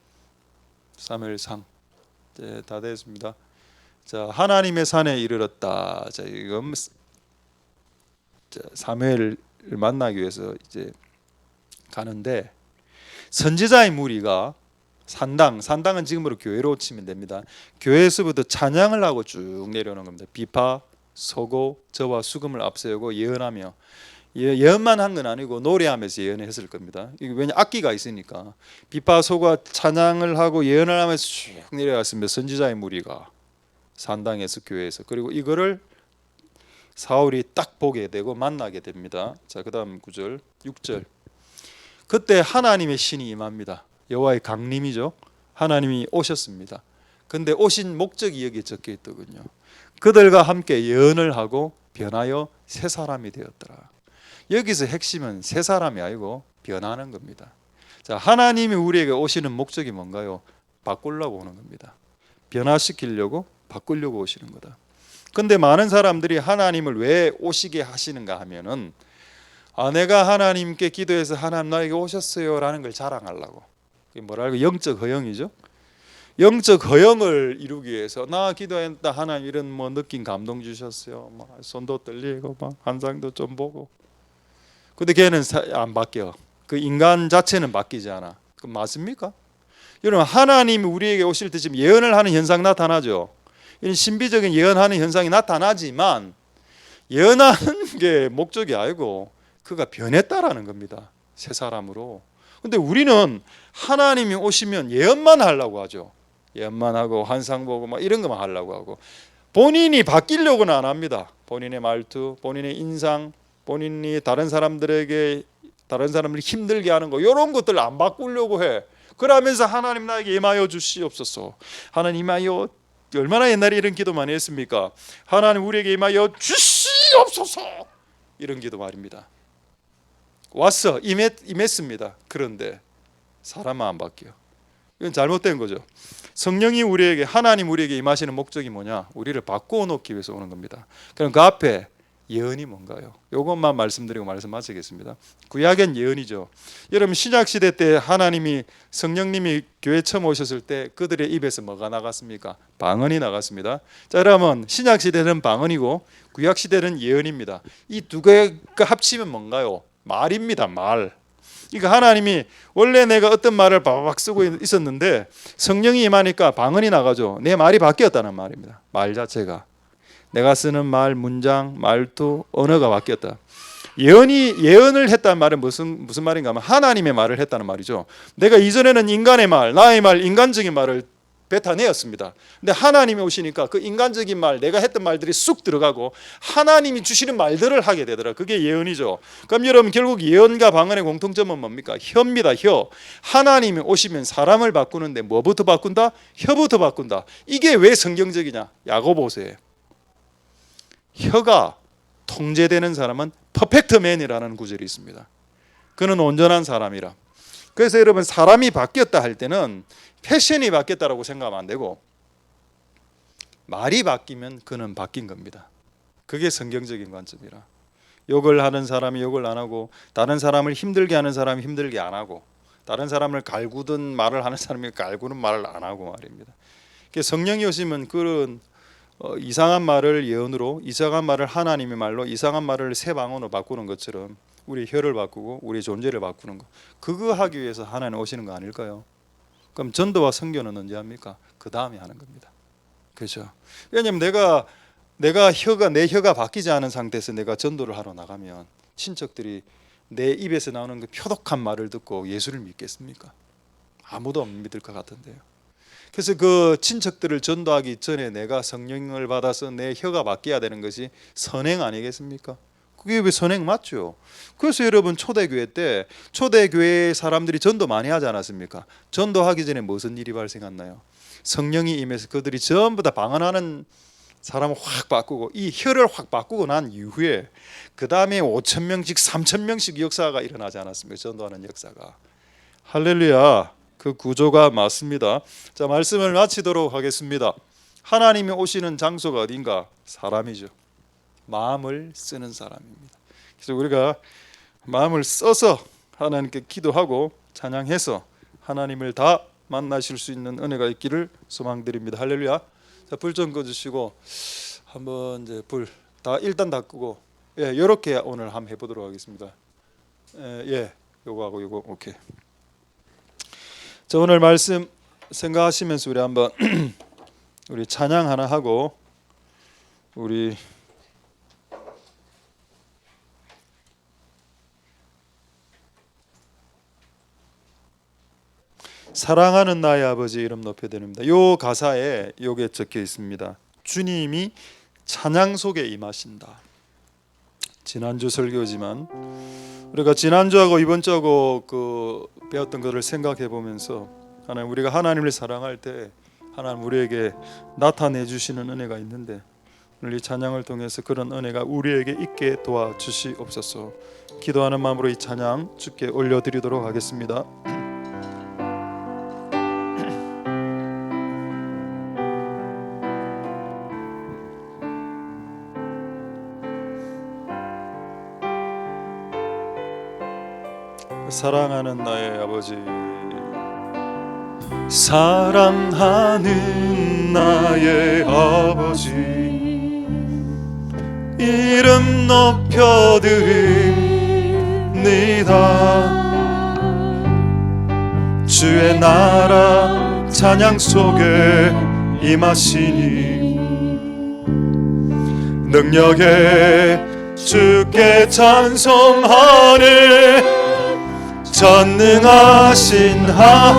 사무엘상 이제 다 됐습니다. 자, 하나님의 산에 이르렀다. 자, 이건 사무엘을 만나기 위해서 이제 가는데 선지자의 무리가 산당은 지금으로 교회로 치면 됩니다. 교회에서부터 찬양을 하고 쭉 내려오는 겁니다. 비파, 소고, 저와 수금을 앞세우고 예언하며, 예언만 한 건 아니고 노래하면서 예언을 했을 겁니다. 왜냐 악기가 있으니까. 비파, 소가 찬양을 하고 예언을 하면서 쭉 내려왔습니다. 선지자의 무리가 산당에서 교회에서. 그리고 이거를 사울이 딱 보게 되고 만나게 됩니다. 자, 그다음 9절, 6절. 그때 하나님의 신이 임합니다. 여호와의 강림이죠. 하나님이 오셨습니다. 근데 오신 목적이 여기에 적혀 있더군요. 그들과 함께 예언을 하고 변하여 새 사람이 되었더라. 여기서 핵심은 새 사람이 아니고 변하는 겁니다. 자, 하나님이 우리에게 오시는 목적이 뭔가요? 바꾸려고 오는 겁니다. 변화시키려고 바꾸려고 오시는 거다. 근데 많은 사람들이 하나님을 왜 오시게 하시는가 하면은 내가 하나님께 기도해서 하나님 나에게 오셨어요 라는 걸 자랑하려고. 뭐랄까 영적 허영이죠. 영적 허영을 이루기 위해서 나 기도했다 하나님 이런 뭐 느낀 감동 주셨어요. 막 손도 떨리고 막 환상도 좀 보고. 근데 걔는 안 바뀌어. 그 인간 자체는 바뀌지 않아. 그 맞습니까? 여러분 하나님이 우리에게 오실 때 지금 예언을 하는 현상 나타나죠. 이런 신비적인 예언하는 현상이 나타나지만 예언하는 게 목적이 아니고 그가 변했다라는 겁니다. 새 사람으로. 근데 우리는 하나님이 오시면 예언만 하려고 하죠. 예언만 하고 환상 보고 막 이런 것만 하려고 하고 본인이 바뀌려고는 안 합니다. 본인의 말투, 본인의 인상, 본인이 다른 사람들 힘들게 하는 거 이런 것들 안 바꾸려고 해. 그러면서 하나님 나에게 임하여 주시옵소서. 하나님 임하여, 얼마나 옛날에 이런 기도 많이 했습니까? 하나님 우리에게 임하여 주시옵소서. 이런 기도 말입니다. 왔어 임했습니다. 그런데 사람은 안 바뀌어. 이건 잘못된 거죠. 성령이 우리에게, 하나님 우리에게 임하시는 목적이 뭐냐? 우리를 바꾸어 놓기 위해서 오는 겁니다. 그럼 그 앞에 예언이 뭔가요? 이것만 말씀드리고 말씀 마치겠습니다. 구약엔 예언이죠. 여러분 신약 시대 때 하나님이, 성령님이 교회 처음 오셨을 때 그들의 입에서 뭐가 나갔습니까? 방언이 나갔습니다. 자, 여러분 신약 시대는 방언이고 구약 시대는 예언입니다. 이 두 개가 합치면 뭔가요? 말입니다. 말. 그러니까 하나님이 원래 내가 어떤 말을 바박 쓰고 있었는데 성령이 임하니까 방언이 나가죠. 내 말이 바뀌었다는 말입니다. 말 자체가. 내가 쓰는 말, 문장, 말투, 언어가 바뀌었다. 예언을 했다는 말은 무슨 말인가 하면 하나님의 말을 했다는 말이죠. 내가 이전에는 인간의 말, 나의 말, 인간적인 말을 뱉어내었습니다. 근데 하나님이 오시니까 그 인간적인 말, 내가 했던 말들이 쑥 들어가고 하나님이 주시는 말들을 하게 되더라. 그게 예언이죠. 그럼 여러분, 결국 예언과 방언의 공통점은 뭡니까? 혀입니다. 혀. 하나님이 오시면 사람을 바꾸는데 뭐부터 바꾼다? 혀부터 바꾼다. 이게 왜 성경적이냐? 야고보서에 혀가 통제되는 사람은 퍼펙트 맨이라는 구절이 있습니다. 그는 온전한 사람이라. 그래서 여러분, 사람이 바뀌었다 할 때는 패션이 바뀌었다라고 생각하면 안 되고, 말이 바뀌면 그는 바뀐 겁니다. 그게 성경적인 관점이라. 욕을 하는 사람이 욕을 안 하고, 다른 사람을 힘들게 하는 사람이 힘들게 안 하고, 다른 사람을 갈구든 말을 하는 사람이 갈구는 말을 안 하고 말입니다. 성령이 오시면 그런 이상한 말을 예언으로, 이상한 말을 하나님의 말로, 이상한 말을 새 방언으로 바꾸는 것처럼 우리 혀를 바꾸고 우리 존재를 바꾸는 거, 그거 하기 위해서 하나님 오시는 거 아닐까요? 그럼 전도와 선교는 언제 합니까? 그 다음에 하는 겁니다. 그렇죠? 왜냐하면 내가 내 혀가 바뀌지 않은 상태에서 내가 전도를 하러 나가면 친척들이 내 입에서 나오는 그 표독한 말을 듣고 예수를 믿겠습니까? 아무도 안 믿을 것 같은데요. 그래서 그 친척들을 전도하기 전에 내가 성령을 받아서 내 혀가 바뀌어야 되는 것이 선행 아니겠습니까? 그게 왜 선행 맞죠? 그래서 여러분, 초대교회 때 초대교회 사람들이 전도 많이 하지 않았습니까? 전도하기 전에 무슨 일이 발생했나요? 성령이 임해서 그들이 전부 다 방언하는 사람을 확 바꾸고, 이 혀를 확 바꾸고 난 이후에 그 다음에 5,000명씩 3,000명씩 역사가 일어나지 않았습니까? 전도하는 역사가. 할렐루야. 그 구조가 맞습니다. 자, 말씀을 마치도록 하겠습니다. 하나님이 오시는 장소가 어딘가? 사람이죠. 마음을 쓰는 사람입니다. 그래서 우리가 마음을 써서 하나님께 기도하고 찬양해서 하나님을 다 만나실 수 있는 은혜가 있기를 소망드립니다. 할렐루야. 자, 불 좀 꺼주시고 한번 이제 불 일단 다 끄고, 이렇게 오늘 한번 해보도록 하겠습니다. 요거하고 요거 오케이. 자, 오늘 말씀 생각하시면서 우리 한번 우리 찬양 하나 하고 우리 사랑하는 나의 아버지 이름 높여드립니다. 요 가사에 요게 적혀 있습니다. 주님이 찬양 속에 임하신다. 지난주 설교지만 우리가 지난주하고 이번 주하고 그 배웠던 것을 생각해 보면서 하나님, 우리가 하나님을 사랑할 때 하나님 우리에게 나타내 주시는 은혜가 있는데, 오늘 이 찬양을 통해서 그런 은혜가 우리에게 있게 도와주시옵소서. 기도하는 마음으로 이 찬양 주께 올려드리도록 하겠습니다. 사랑하는 나의 아버지, 사랑하는 나의 아버지, 이름 높여드립니다. 주의 나라 찬양 속에 임하시니 능력에 주께 찬송하네. 전능하신 하나님,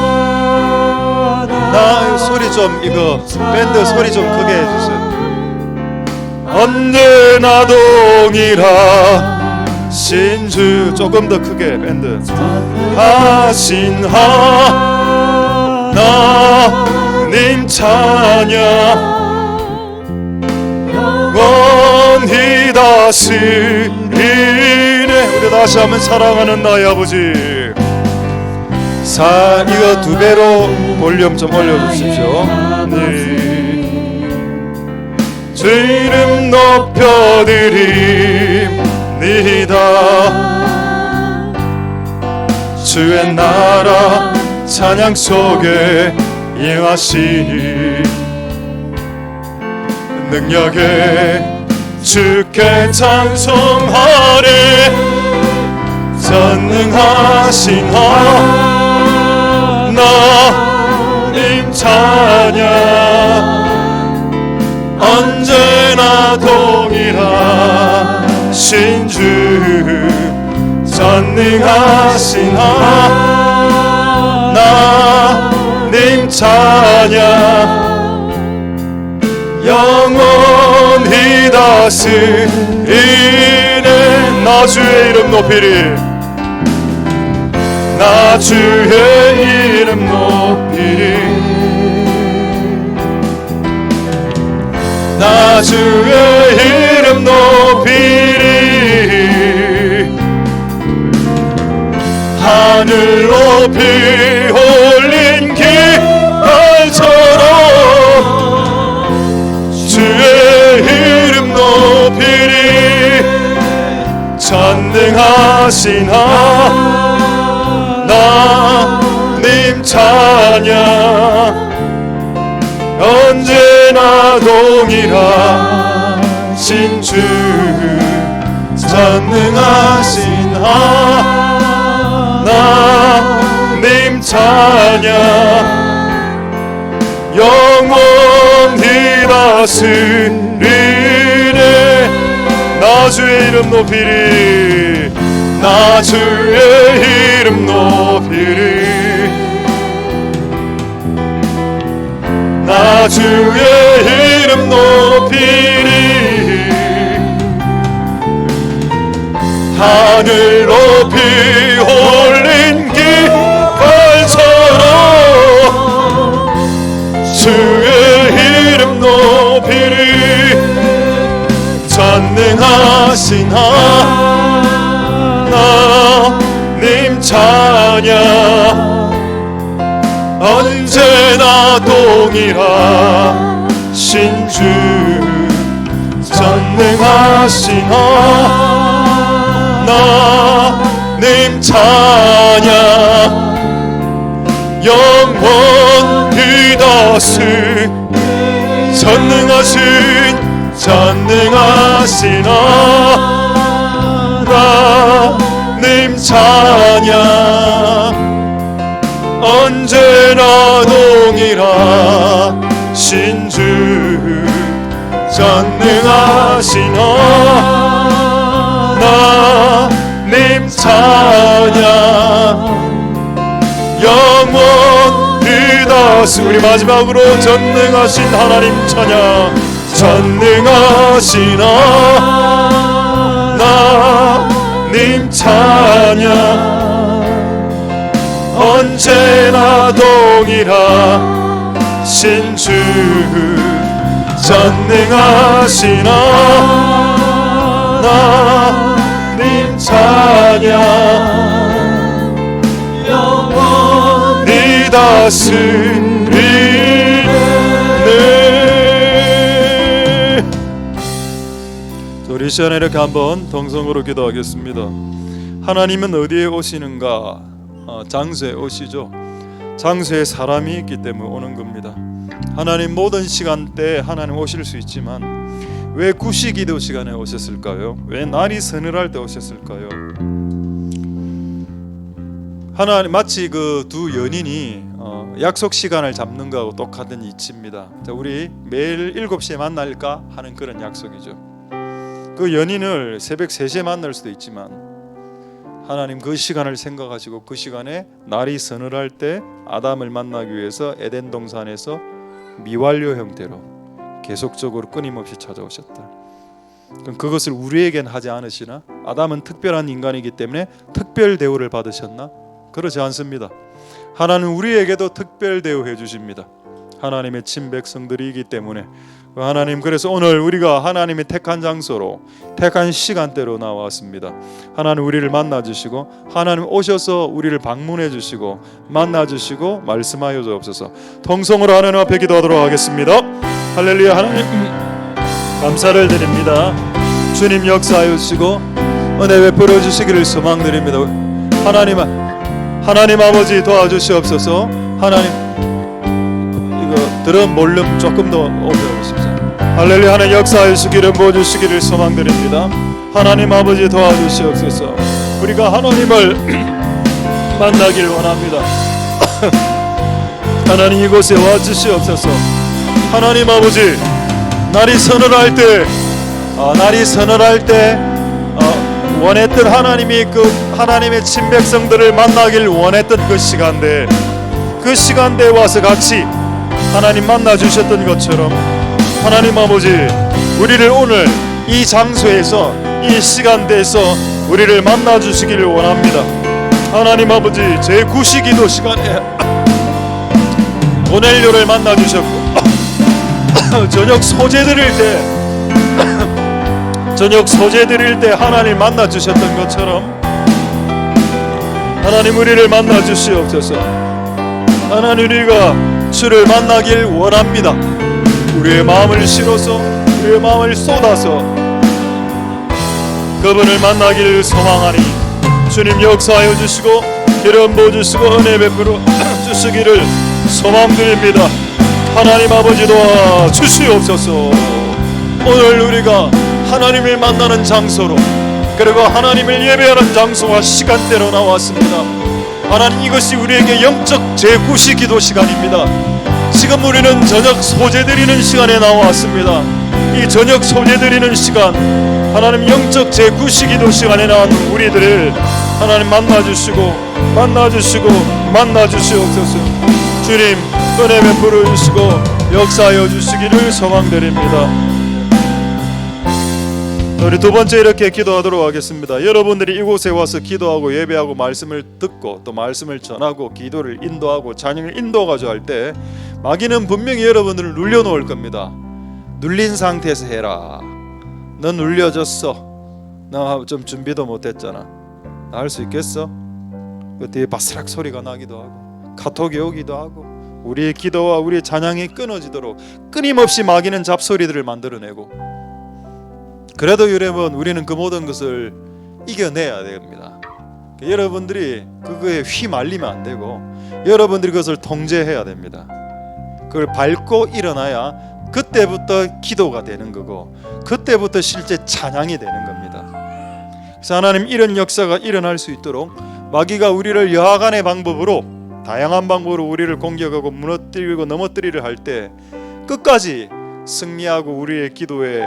소리 좀, 이거 밴드 소리 좀 크게 해주세요. 언제나 동일하 신주, 조금 더 크게 밴드. 하신 하나님 찬양 영원히 다스리네. 우리 다시 한번 사랑하는 나의 아버지. 이거 2배로 볼륨 좀 올려주십시오. 주 이름 높여드립니다. 주의 나라 찬양 속에 임하시니 능력에 주께 찬송하리. 전능하신 하나님 찬양 언제나 전능하신 하나님 찬양 영원히 다스리네. 나 주의 이름 높이리. 나 주의 이름 높이리. 나 주의 이름 높이리. 하늘 높이 올린 깃발처럼 주의 이름 높이리. 전능하신 하나님 찬양 언제나 동일하신 주. 전능하신 하나님 찬양 영원히 다스리네. 나 주의 이름 높이리. 나 주의 이름 높이리. 나 주의 이름 높이리. 하늘 높이 올린 깃발처럼 주의 이름 높이리. 전능하신 하나님 찬양 언제나 동일하신 주. 전능하신 하나님 찬양 영원히 다스리. 전능하신 하나님 찬양 언제나 동일하신 주. 전능하신 하나님 찬양 영원히 다스리. 우리 마지막으로 전능하신 하나님 찬양. 전능하신 하나님 찬양 언제나 동일하신 주. 전능하신 하나님 찬양 영원히 다스리네. 우리 시간에 이렇게 한번 동성으로 기도하겠습니다. 하나님은 어디에 오시는가? 장소에 오시죠. 장소에 사람이 있기 때문에 오는 겁니다. 하나님 모든 시간대에 하나님 오실 수 있지만 왜 구시기도 시간에 오셨을까요? 왜 날이 서늘할 때 오셨을까요? 하나님 마치 그 두 연인이 약속 시간을 잡는 거하고 똑같은 이치입니다. 우리 매일 7시에 만날까 하는 그런 약속이죠. 그 연인을 새벽 3시에 만날 수도 있지만 하나님 그 시간을 생각하시고 그 시간에 날이 서늘할 때 아담을 만나기 위해서 에덴 동산에서 미완료 형태로 계속적으로 끊임없이 찾아오셨다. 그럼 그것을 우리에겐 하지 않으시나? 아담은 특별한 인간이기 때문에 특별 대우를 받으셨나? 그렇지 않습니다. 하나님 우리에게도 특별 대우해 주십니다. 하나님의 친백성들이기 때문에 하나님 그래서 오늘 우리가 하나님의 택한 장소로 택한 시간대로 나왔습니다. 하나님 우리를 만나 주시고 하나님 오셔서 우리를 방문해 주시고 만나 주시고 말씀하여 주옵소서. 통성으로 하나님 앞에 기도하도록 하겠습니다. 할렐루야. 하나님 감사를 드립니다. 주님 역사하여 주시고 은혜 베풀어 주시기를 소망드립니다. 하나님 아버지 도와주시옵소서. 하나님 드럼 볼륨 조금 더 올려주십시오. 할렐루야. 하나님 역사해 주시기를 모여주시기를 소망드립니다. 하나님 아버지 도와주시옵소서. 우리가 하나님을 만나길 원합니다. 하나님 이곳에 와주시옵소서. 하나님 아버지 날이 서늘할 때 원했던 하나님이 그 하나님의 친백성들을 만나길 원했던 그 시간대에 와서 같이 하나님 만나 주셨던 것처럼 하나님 아버지 우리를 오늘 이 장소에서 이 시간대에서 우리를 만나 주시기를 원합니다. 하나님 아버지 제9시기도 시간에 고넬료를 만나 주셨고 저녁 소재 드릴 때 하나님 만나 주셨던 것처럼 하나님 우리를 만나 주시옵소서. 하나님 우리가 주를 만나길 원합니다. 우리의 마음을 실어서 우리의 마음을 쏟아서 그분을 만나기를 소망하니 주님 역사하여 주시고 기름 부어 주시고 은혜 베풀어 주시기를 소망드립니다. 하나님 아버지 도와 주시옵소서. 오늘 우리가 하나님을 만나는 장소로 그리고 하나님을 예배하는 장소와 시간대로 나왔습니다. 하나님 이것이 우리에게 영적 제9시 기도 시간입니다. 지금 우리는 저녁 소재 드리는 시간에 나왔습니다. 이 저녁 소재 드리는 시간 하나님 영적 제9시 기도 시간에 나온 우리들을 하나님 만나 주시옵소서. 주님 은혜 베풀어 주시고 역사하여 주시기를 소망드립니다. 우리 두 번째 이렇게 기도하도록 하겠습니다. 여러분들이 이곳에 와서 기도하고 예배하고 말씀을 듣고 또 말씀을 전하고 기도를 인도하고 찬양을 인도하고자 할 때 마귀는 분명히 여러분들을 눌려놓을 겁니다. 눌린 상태에서 해라. 너 눌려졌어. 너 좀 준비도 못했잖아. 나 할 수 있겠어? 그 뒤에 바스락 소리가 나기도 하고 카톡이 오기도 하고 우리의 기도와 우리의 찬양이 끊어지도록 끊임없이 마귀는 잡소리들을 만들어내고 그래도 여러분 우리는 그 모든 것을 이겨내야 됩니다. 여러분들이 그거에 휘말리면 안 되고 여러분들이 그것을 통제해야 됩니다. 그걸 밟고 일어나야 그때부터 기도가 되는 거고 그때부터 실제 찬양이 되는 겁니다. 그래서 하나님 이런 역사가 일어날 수 있도록 마귀가 우리를 여하간의 방법으로 다양한 방법으로 우리를 공격하고 무너뜨리고 넘어뜨리려 할 때 끝까지 승리하고 우리의 기도에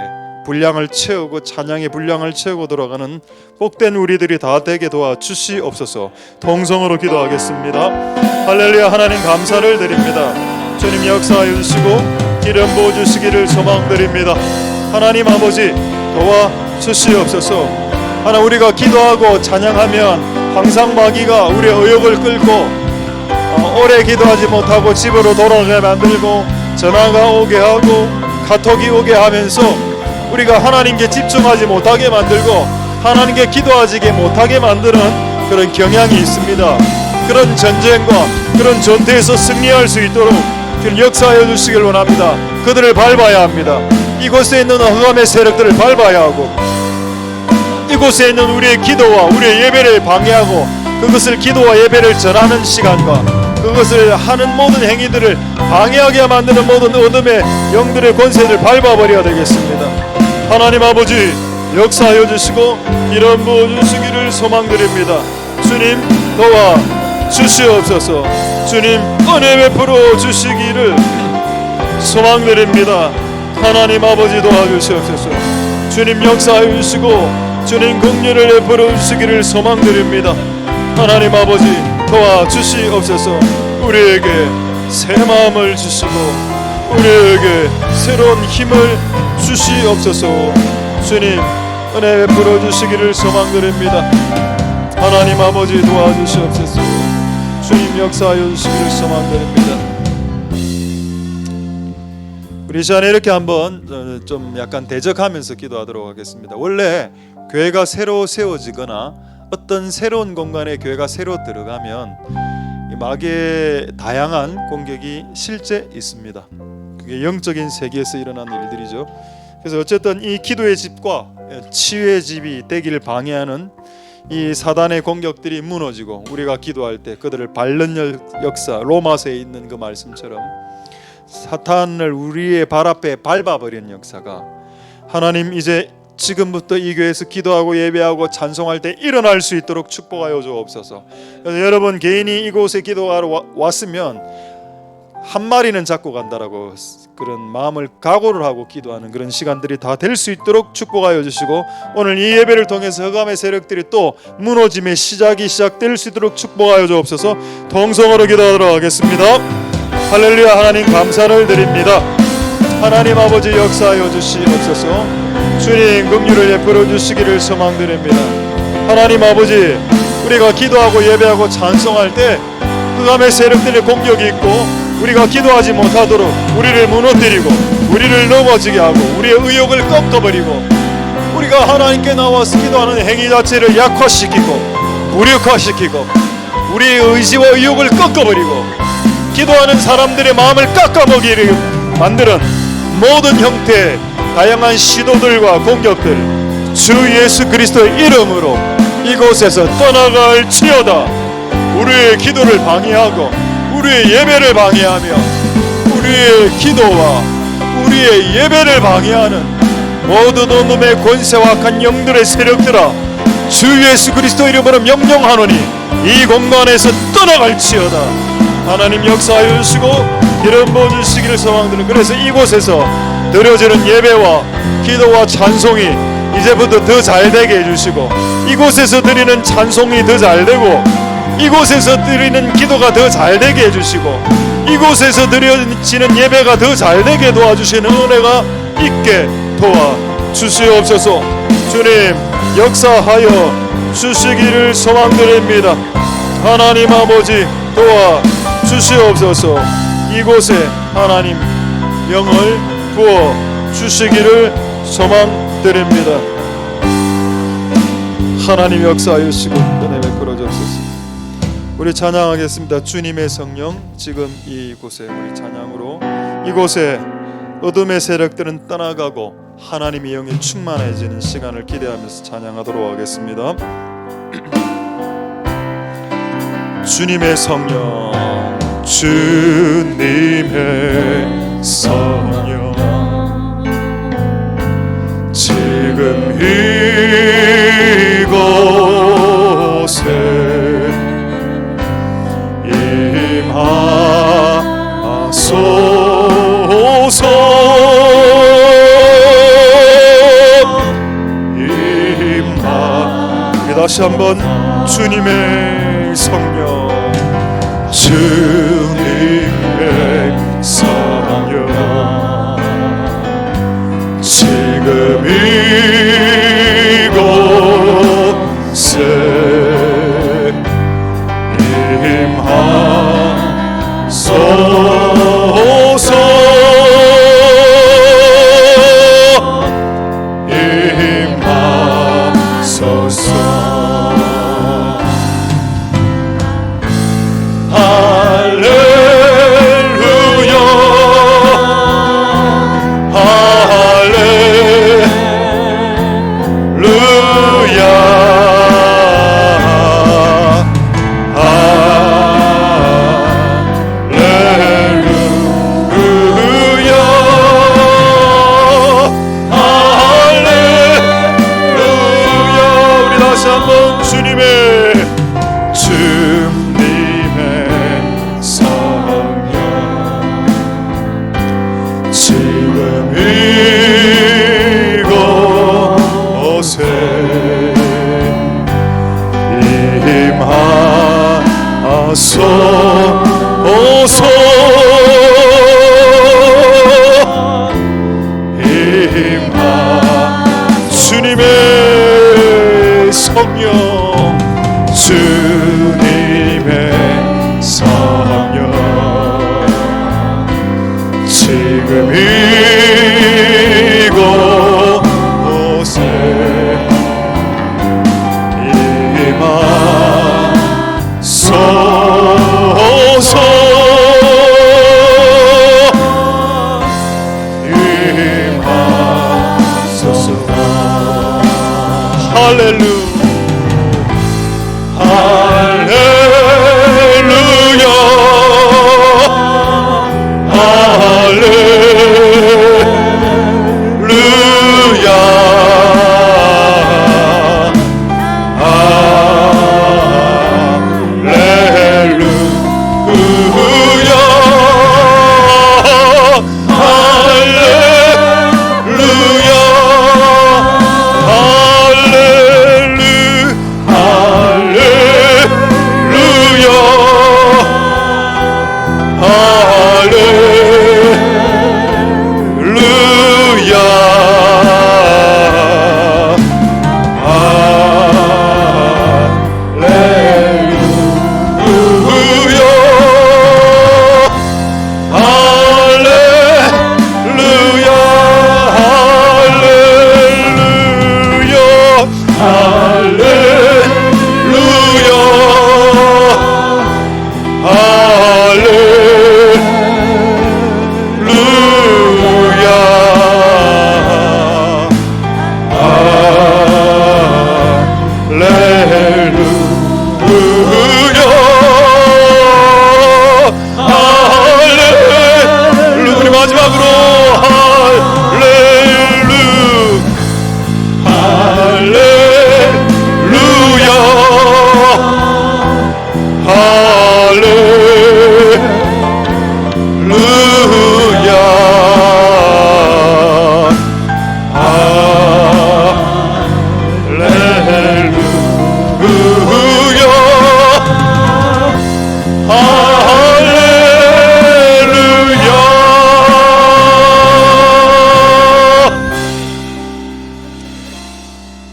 분량을 채우고 찬양의 분량을 채우고 돌아가는 복된 우리들이 다 되게 도와주시옵소서. 동성으로 기도하겠습니다. 할렐루야. 하나님 감사를 드립니다. 주님 역사하여 주시고 기름 부어 주시기를 소망드립니다. 하나님 아버지 도와주시옵소서. 하나 우리가 기도하고 찬양하면 항상 마귀가 우리의 의욕을 끌고 오래 기도하지 못하고 집으로 돌아가게 만들고 전화가 오게 하고 카톡이 오게 하면서 우리가 하나님께 집중하지 못하게 만들고 하나님께 기도하지 못하게 만드는 그런 경향이 있습니다. 그런 전쟁과 그런 전투에서 승리할 수 있도록 주님 역사하여 주시길 원합니다. 그들을 밟아야 합니다. 이곳에 있는 흑암의 세력들을 밟아야 하고 이곳에 있는 우리의 기도와 우리의 예배를 방해하고 그것을 기도와 예배를 전하는 시간과 그것을 하는 모든 행위들을 방해하게 만드는 모든 어둠의 영들의 권세를 밟아버려야 되겠습니다. 하나님 아버지 역사하여 주시고 기름 부어 주시기를 소망드립니다. 주님 도와 주시옵소서. 주님 은혜 베풀어 주시기를 소망드립니다. 하나님 아버지 도와주시옵소서. 주님 역사하여 주시고 주님 긍휼을 베풀어 주시기를 소망드립니다. 하나님 아버지 도와주시옵소서. 우리에게 새 마음을 주시고 우리에게 새로운 힘을 주시옵소서. 주님 은혜 베풀어 주시기를 소망드립니다. 하나님 아버지 도와주시옵소서. 주님 역사하여 주시기를 소망드립니다. 우리 시간에 이렇게 한번 좀 약간 대적하면서 기도하도록 하겠습니다. 원래 교회가 새로 세워지거나 어떤 새로운 공간에 교회가 새로 들어가면 마귀의 다양한 공격이 실제 있습니다. 그게 영적인 세계에서 일어나는 일들이죠. 그래서 어쨌든 이 기도의 집과 치유의 집이 되기를 방해하는 이 사단의 공격들이 무너지고 우리가 기도할 때 그들을 밟는 역사, 로마서에 있는 그 말씀처럼 사탄을 우리의 발 앞에 밟아버리는 역사가 하나님 이제 지금부터 이 교회에서 기도하고 예배하고 찬송할 때 일어날 수 있도록 축복하여 주옵소서. 그래서 여러분 개인이 이곳에 기도하러 왔으면 한 마리는 잡고 간다라고 그런 마음을 각오를 하고 기도하는 그런 시간들이 다 될 수 있도록 축복하여 주시고, 오늘 이 예배를 통해서 흑암의 세력들이 또 무너짐의 시작이 시작될 수 있도록 축복하여 주옵소서. 동성으로 기도하도록 하겠습니다. 할렐루야. 하나님 감사를 드립니다. 하나님 아버지 역사하여 주시옵소서. 주님 긍휼을 베풀어 주시기를 소망드립니다. 하나님 아버지, 우리가 기도하고 예배하고 찬송할 때 흑암의 세력들의 공격이 있고 우리가 기도하지 못하도록 우리를 무너뜨리고 우리를 넘어지게 하고 우리의 의욕을 꺾어버리고 우리가 하나님께 나와서 기도하는 행위 자체를 약화시키고 무력화시키고 우리의 의지와 의욕을 꺾어버리고 기도하는 사람들의 마음을 깎아먹이게 만드는 모든 형태의 다양한 시도들과 공격들 주 예수 그리스도의 이름으로 이곳에서 떠나갈지어다. 우리의 기도를 방해하고 우리의 예배를 방해하며 우리의 기도와 우리의 예배를 방해하는 모든 어둠의 권세와 악한 영들의 세력들아, 주 예수 그리스도 이름으로 명령하노니 이 공간에서 떠나갈지어다. 하나님 역사하여 주시고 기름 부어주시기를 소망드는, 그래서 이곳에서 드려지는 예배와 기도와 찬송이 이제부터 더 잘되게 해주시고 이곳에서 드리는 찬송이 더 잘되고 이곳에서 드리는 기도가 더 잘되게 해주시고 이곳에서 드려지는 예배가 더 잘되게 도와주시는 은혜가 있게 도와주시옵소서. 주님 역사하여 주시기를 소망드립니다. 하나님 아버지 도와주시옵소서. 이곳에 하나님 영을 부어주시기를 소망드립니다. 하나님 역사하시고 은혜 베풀어 주옵소서. 우리 찬양하겠습니다. 주님의 성령, 지금 이곳에 우리 찬양으로 이곳에 어둠의 세력들은 떠나가고 하나님의 영이 충만해지는 시간을 기대하면서 찬양하도록 하겠습니다. 주님의 성령, 주님의 성령, 지금 이곳에 임하소서. 다시 한번 주님의 성령, 주님의 성령, 지금 이곳에 임하소서. 임하소서. 주님의 성령, 주님의 성령, 지금 이곳에 임하소서. 할렐루야, 할렐루야, 할렐루야, 할렐루야. 마지막으로 할렐루야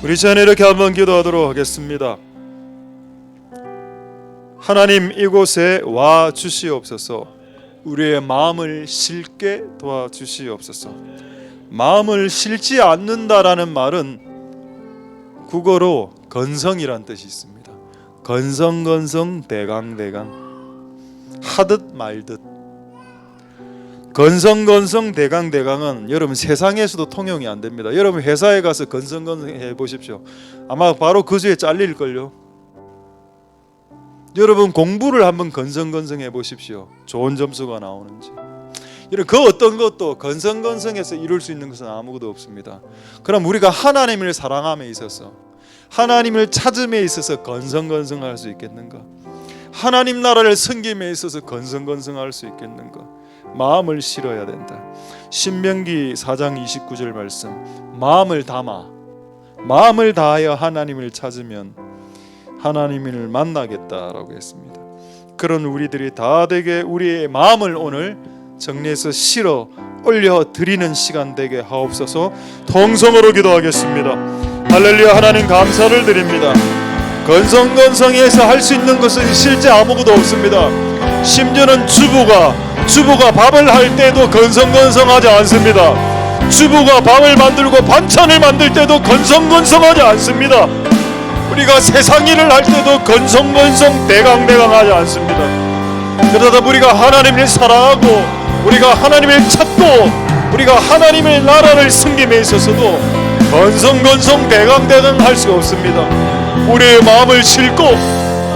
우리 전에 이렇게 한번 기도하도록 하겠습니다. 하나님, 이곳에 와 주시옵소서. 우리의 마음을 실게 도와주시옵소서. 마음을 실지 않는다라는 말은 국어로 건성이란 뜻이 있습니다. 건성건성 대강대강, 하듯 말듯. 건성건성 대강대강은 여러분 세상에서도 통용이 안 됩니다. 여러분 회사에 가서 건성건성 해보십시오. 아마 바로 그 주에 잘릴걸요. 여러분 공부를 한번 건성건성 해보십시오. 좋은 점수가 나오는지. 그 어떤 것도 건성건성해서 이룰 수 있는 것은 아무것도 없습니다. 그럼 우리가 하나님을 사랑함에 있어서, 하나님을 찾음에 있어서 건성건성할 수 있겠는가? 하나님 나라를 섬김에 있어서 건성건성할 수 있겠는가? 마음을 실어야 된다. 신명기 4장 29절 말씀, 마음을 다하여 하나님을 찾으면 하나님을 만나겠다라고 했습니다. 그런 우리들이 다 되게 우리의 마음을 오늘 정리해서 실어 올려 드리는 시간 되게 하옵소서. 통성으로 기도하겠습니다. 할렐루야. 하나님 감사를 드립니다. 건성건성해서 할 수 있는 것은 실제 아무것도 없습니다. 심지어는 주부가 밥을 할 때도 건성건성하지 않습니다. 주부가 밥을 만들고 반찬을 만들 때도 건성건성하지 않습니다. 우리가 세상 일을 할 때도 건성건성 대강대강하지 않습니다. 그러다 우리가 하나님을 사랑하고 우리가 하나님을 찾고 우리가 하나님의 나라를 섬김에 있어서도 건성건성 대강대강 할 수가 없습니다. 우리의 마음을 싣고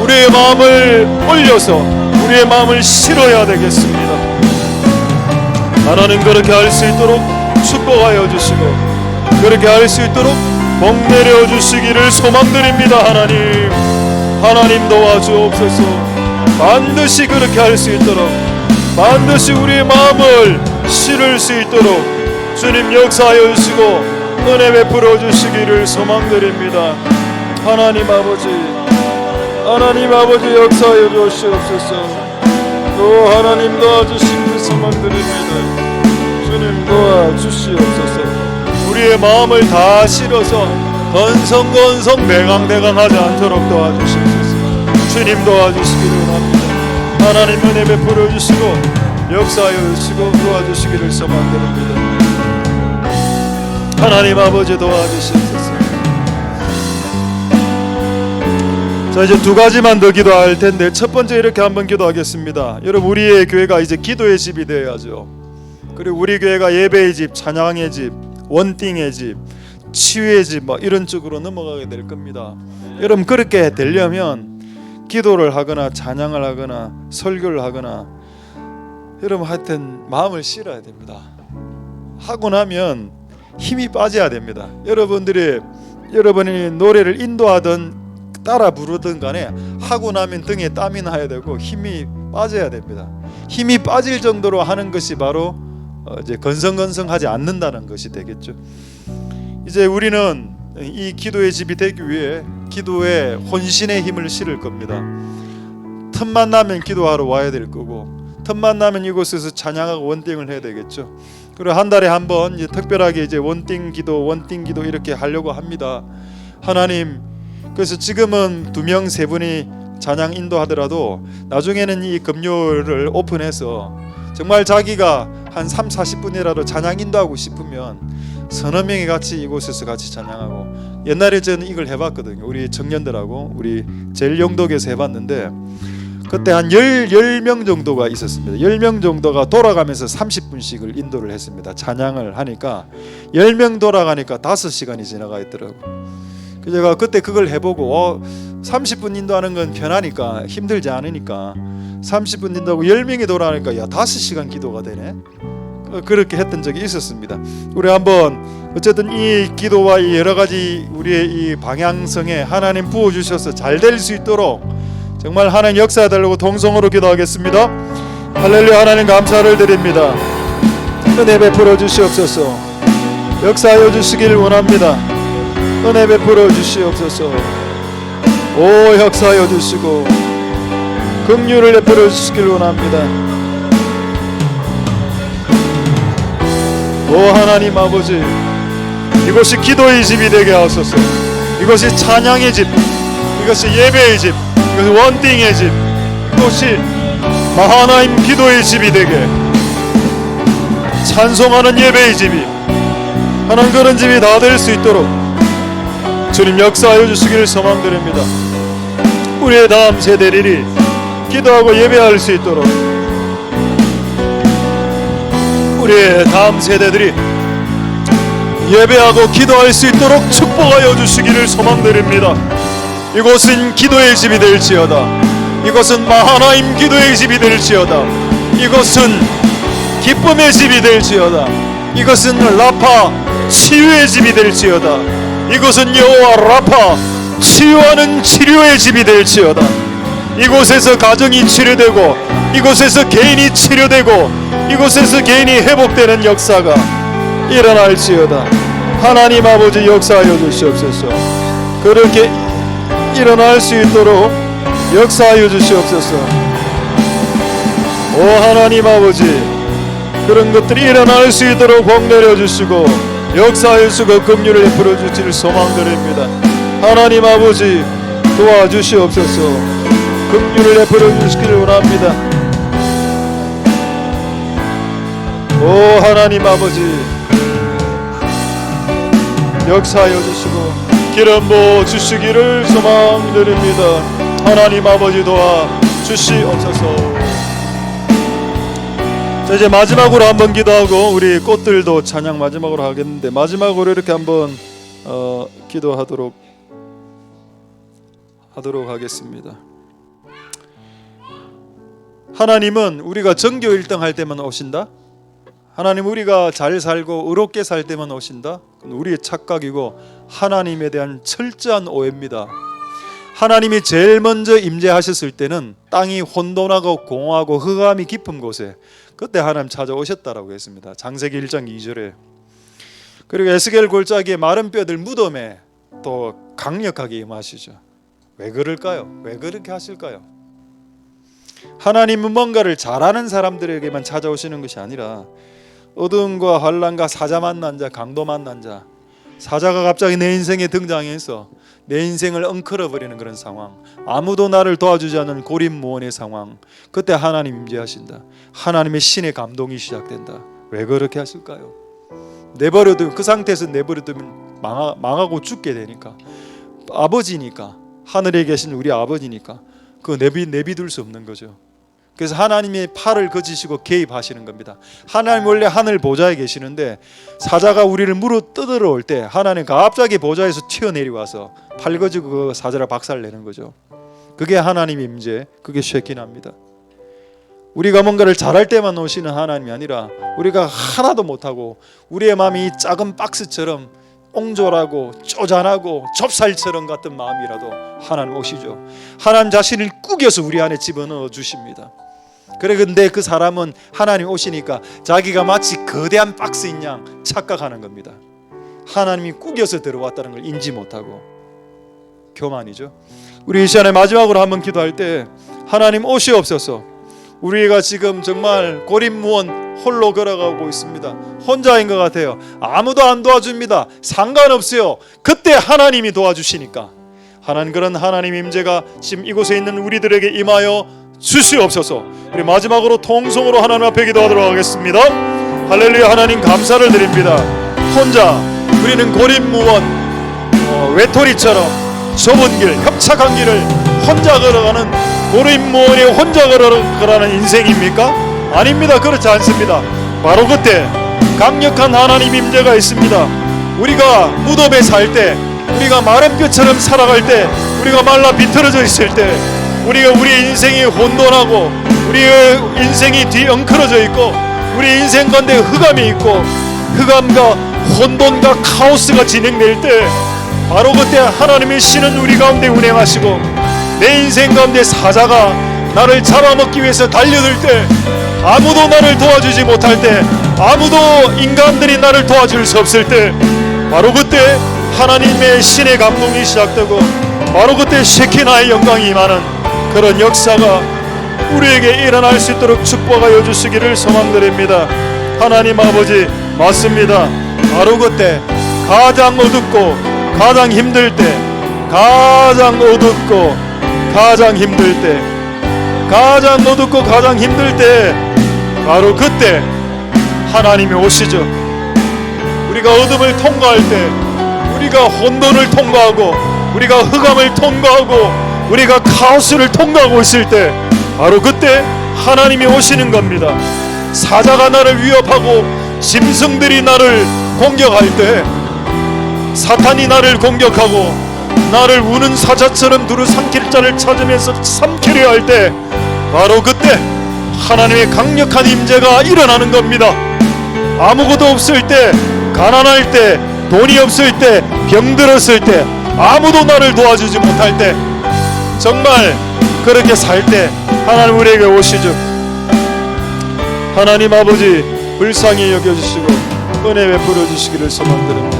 우리의 마음을 올려서 우리의 마음을 실어야 되겠습니다. 하나님 그렇게 할 수 있도록 축복하여 주시고 그렇게 할 수 있도록 복 내려 주시기를 소망드립니다. 하나님 도와주옵소서. 반드시 그렇게 할 수 있도록, 반드시 우리의 마음을 실을 수 있도록 주님 역사하여 주시고 은혜 베풀어 주시기를 소망드립니다. 하나님 아버지 역사하여 주시옵소서. 또 하나님 도와주시기를 소망드립니다. 주님 도와주시옵소서. 우리의 마음을 다 실어서 건성건성 대강대강하지 않도록 도와주시옵소서. 주님 도와주시기를 원합니다. 하나님 은혜 베풀어 주시고 역사하여 주시고 도와주시기를 소망드립니다. 하나님 아버지 도와주시옵소서. 자, 이제 두 가지만 더 기도할 텐데, 첫 번째 이렇게 한번 기도하겠습니다. 여러분, 우리의 교회가 이제 기도의 집이 되어야죠. 그리고 우리 교회가 예배의 집, 찬양의 집, 원띵의 집, 치유의 집 이런 쪽으로 넘어가게 될 겁니다. 여러분, 그렇게 되려면 기도를 하거나 찬양을 하거나 설교를 하거나 여러분 하여튼 마음을 실어야 됩니다. 하고 나면 힘이 빠져야 됩니다. 여러분이 노래를 인도하든 따라 부르든 간에 하고 나면 등에 땀이 나야 되고 힘이 빠져야 됩니다. 힘이 빠질 정도로 하는 것이 바로 이제 건성건성하지 않는다는 것이 되겠죠. 이제 우리는 이 기도의 집이 되기 위해 기도에 혼신의 힘을 실을 겁니다. 틈만 나면 기도하러 와야 될 거고, 틈만 나면 이곳에서 찬양하고 원띵을 해야 되겠죠. 그리고 한 달에 한 번 특별하게 이제 원띵 기도 이렇게 하려고 합니다. 하나님, 그래서 지금은 2명 3분이 찬양 인도하더라도 나중에는 이 금요일을 오픈해서 정말 자기가 한 3-40분이라도 찬양 인도하고 싶으면 서너 명이 같이 이곳에서 같이 찬양하고, 옛날에 저는 이걸 해봤거든요. 우리 청년들하고 우리 제일 영덕에서 해봤는데 그때 한 10명 정도가 있었습니다. 10명 정도가 돌아가면서 30분씩을 인도를 했습니다. 찬양을 하니까 10명 돌아가니까 5시간이 지나가 있더라고요. 제가 그때 그걸 해보고 30분 인도하는 건 편하니까, 힘들지 않으니까 30분 인도하고 10명이 돌아가니까 5시간 기도가 되네. 그렇게 했던 적이 있었습니다. 우리 한번 어쨌든 이 기도와 이 여러 가지 우리의 이 방향성에 하나님 부어주셔서 잘 될 수 있도록 정말 하나님 역사해달라고 통성으로 기도하겠습니다. 할렐루야. 하나님 감사를 드립니다. 은혜 베풀어 주시옵소서. 역사하여 주시길 원합니다. 은혜 베풀어 주시옵소서. 오, 역사하여 주시고 긍휼을 베풀어 주시길 원합니다. 오 하나님 아버지, 이것이 기도의 집이 되게 하소서. 이것이 찬양의 집, 이것이 예배의 집, 이것이 원띵의 집, 이것이 하나님 기도의 집이 되게, 찬송하는 예배의 집이, 하나님 그런 집이 다 될 수 있도록 주님 역사하여 주시기를 소망드립니다. 우리의 다음 세대들이 기도하고 예배할 수 있도록, 우리의 다음 세대들이 예배하고 기도할 수 있도록 축복하여 주시기를 소망드립니다. 이곳은 기도의 집이 될지어다. 이것은 하나님 기도의 집이 될지어다. 이것은 기쁨의 집이 될지어다. 이것은 라파 치유의 집이 될지어다. 이것은 여호와 라파 치유하는 치료의 집이 될지어다. 이곳에서 가정이 치료되고, 이곳에서 개인이 치료되고, 이곳에서 개인이 회복되는 역사가 일어날지어다. 하나님 아버지 역사하여 주시옵소서. 그렇게 일어날 수 있도록 역사하여 주시옵소서. 오 하나님 아버지, 그런 것들이 일어날 수 있도록 복 내려주시고 역사하여 주시고 긍휼을 베풀어 주실 소망드립니다. 하나님 아버지 도와주시옵소서. 긍휼을 베풀어 주시기를 원합니다. 오 하나님 아버지 역사하여 주시고 기름 부어 주시기를 소망드립니다. 하나님 아버지 도와주시옵소서. 자, 이제 마지막으로 한번 기도하고 우리 꽃들도 찬양 마지막으로 하겠는데, 마지막으로 이렇게 한번 기도하도록 하겠습니다. 하나님은 우리가 전교 1등 할 때만 오신다. 하나님 우리가 잘 살고 의롭게 살 때만 오신다. 그건 우리의 착각이고 하나님에 대한 철저한 오해입니다. 하나님이 제일 먼저 임재하셨을 때는 땅이 혼돈하고 공허하고 흑암이 깊은 곳에, 그때 하나님 찾아오셨다라고 했습니다. 창세기 1장 2절에. 그리고 에스겔 골짜기의 마른 뼈들 무덤에 또 강력하게 임하시죠. 왜 그럴까요? 왜 그렇게 하실까요? 하나님은 뭔가를 잘하는 사람들에게만 찾아오시는 것이 아니라 어둠과 환난과 사자 만난 자, 강도 만난 자, 사자가 갑자기 내 인생에 등장해서 내 인생을 엉클어버리는 그런 상황, 아무도 나를 도와주지 않는 고립무원의 상황, 그때 하나님 임재하신다. 하나님의 신의 감동이 시작된다. 왜 그렇게 하실까요? 내버려두면, 그 상태에서 내버려두면 망하고 죽게 되니까, 아버지니까, 하늘에 계신 우리 아버지니까 그거 내비둘 수 없는 거죠. 그래서 하나님의 팔을 거치시고 개입하시는 겁니다. 하나님 원래 하늘 보좌에 계시는데 사자가 우리를 물어 뜯으러 올 때 하나님 갑자기 보좌에서 튀어내려와서 팔 거지고 그 사자를 박살내는 거죠. 그게 하나님의 임재, 그게 쉐키나입니다. 우리가 뭔가를 잘할 때만 오시는 하나님이 아니라 우리가 하나도 못하고 우리의 마음이 이 작은 박스처럼 옹졸하고 쪼잔하고 좁쌀처럼 같은 마음이라도 하나님 오시죠. 하나님 자신을 꾸겨서 우리 안에 집어넣어 주십니다. 근데 그 사람은 하나님 오시니까 자기가 마치 거대한 박스인 양 착각하는 겁니다. 하나님이 꾸겨서 들어왔다는 걸 인지 못하고 교만이죠. 우리 이 시간에 마지막으로 한번 기도할 때 하나님 오시옵소서. 우리가 지금 정말 고립무원 홀로 걸어가고 있습니다. 혼자인 것 같아요. 아무도 안 도와줍니다. 상관없어요. 그때 하나님이 도와주시니까, 하나님, 그런 하나님 임재가 지금 이곳에 있는 우리들에게 임하여 주시옵소서. 우리 마지막으로 통성으로 하나님 앞에 기도하도록 하겠습니다. 할렐루야. 하나님 감사를 드립니다. 혼자 우리는 고립무원, 외톨이처럼 좁은 길, 협착한 길을 혼자 걸어가는 고립무원이 혼자 걸어가는 인생입니까? 아닙니다. 그렇지 않습니다. 바로 그때 강력한 하나님 임재가 있습니다. 우리가 무덤에 살 때, 우리가 마른 뼈처럼 살아갈 때, 우리가 말라 비틀어져 있을 때, 우리의 인생이 혼돈하고 우리의 인생이 뒤엉클어져 있고 우리 인생 가운데 흑암이 있고 흑암과 혼돈과 카오스가 진행될 때 바로 그때 하나님의 신은 우리 가운데 운행하시고 내 인생 가운데 사자가 나를 잡아먹기 위해서 달려들 때 아무도 나를 도와주지 못할 때 아무도 인간들이 나를 도와줄 수 없을 때 바로 그때 하나님의 신의 감동이 시작되고 바로 그때 쉐키나의 영광이 임하는 그런 역사가 우리에게 일어날 수 있도록 축복하여 주시기를 소망드립니다. 하나님 아버지 맞습니다. 바로 그때 가장 어둡고 가장 힘들 때 가장 어둡고 가장 힘들 때 가장 어둡고 가장 힘들 때 바로 그때 하나님이 오시죠. 우리가 어둠을 통과할 때 우리가 혼돈을 통과하고 우리가 흑암을 통과하고 우리가 카오스를 통과하고 있을 때 바로 그때 하나님이 오시는 겁니다. 사자가 나를 위협하고 짐승들이 나를 공격할 때 사탄이 나를 공격하고 나를 우는 사자처럼 두루 삼킬 자를 찾으면서 삼키려 할 때 바로 그때 하나님의 강력한 임재가 일어나는 겁니다. 아무것도 없을 때 가난할 때 돈이 없을 때 병들었을 때 아무도 나를 도와주지 못할 때 정말 그렇게 살 때 하나님 우리에게 오시죠. 하나님 아버지 불쌍히 여겨주시고 은혜 베풀어 주시기를 소망드립니다.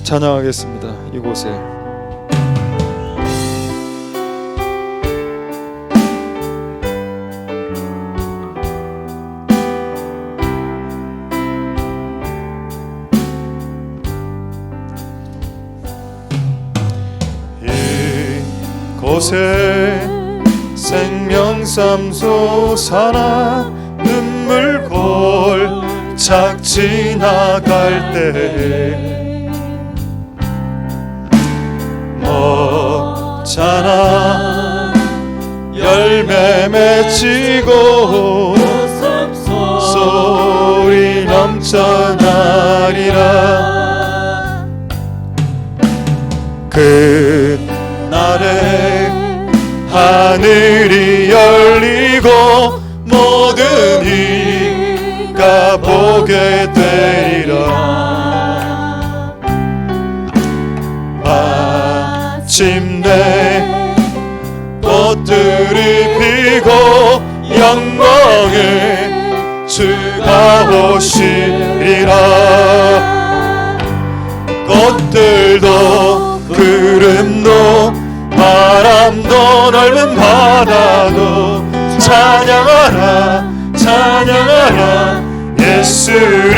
찬양하겠습니다. 이곳에 이곳에 생명샘 솟아나 눈물 골짝 지나갈 때 먹잖아 열매 맺히고 소리 넘쳐나리라. 그날에 하늘이 열리고 모든 이가 보게 되리라. 마침내 꽃들이 피고 영광의 주가 오시리라. 꽃들도 구름도 바람도 넓은 바다도 찬양하라 찬양하라 예수를.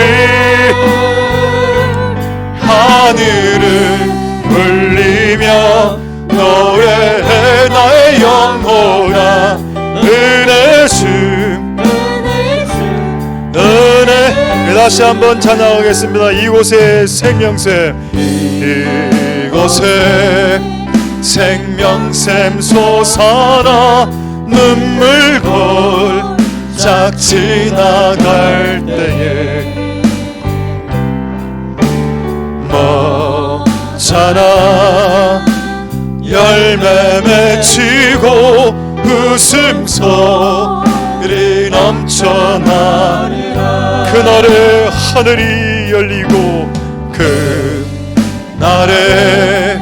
하늘을 울리며 노래해 나의 영혼아 은혜 주 은혜. 다시 한번 찬양하겠습니다. 이곳에 생명샘 이곳에 생명샘 솟아나 눈물 골짝 지나갈 때에 먹잖아 열매 맺히고 웃음소리 넘쳐나리라. 그날에 하늘이 열리고 그날에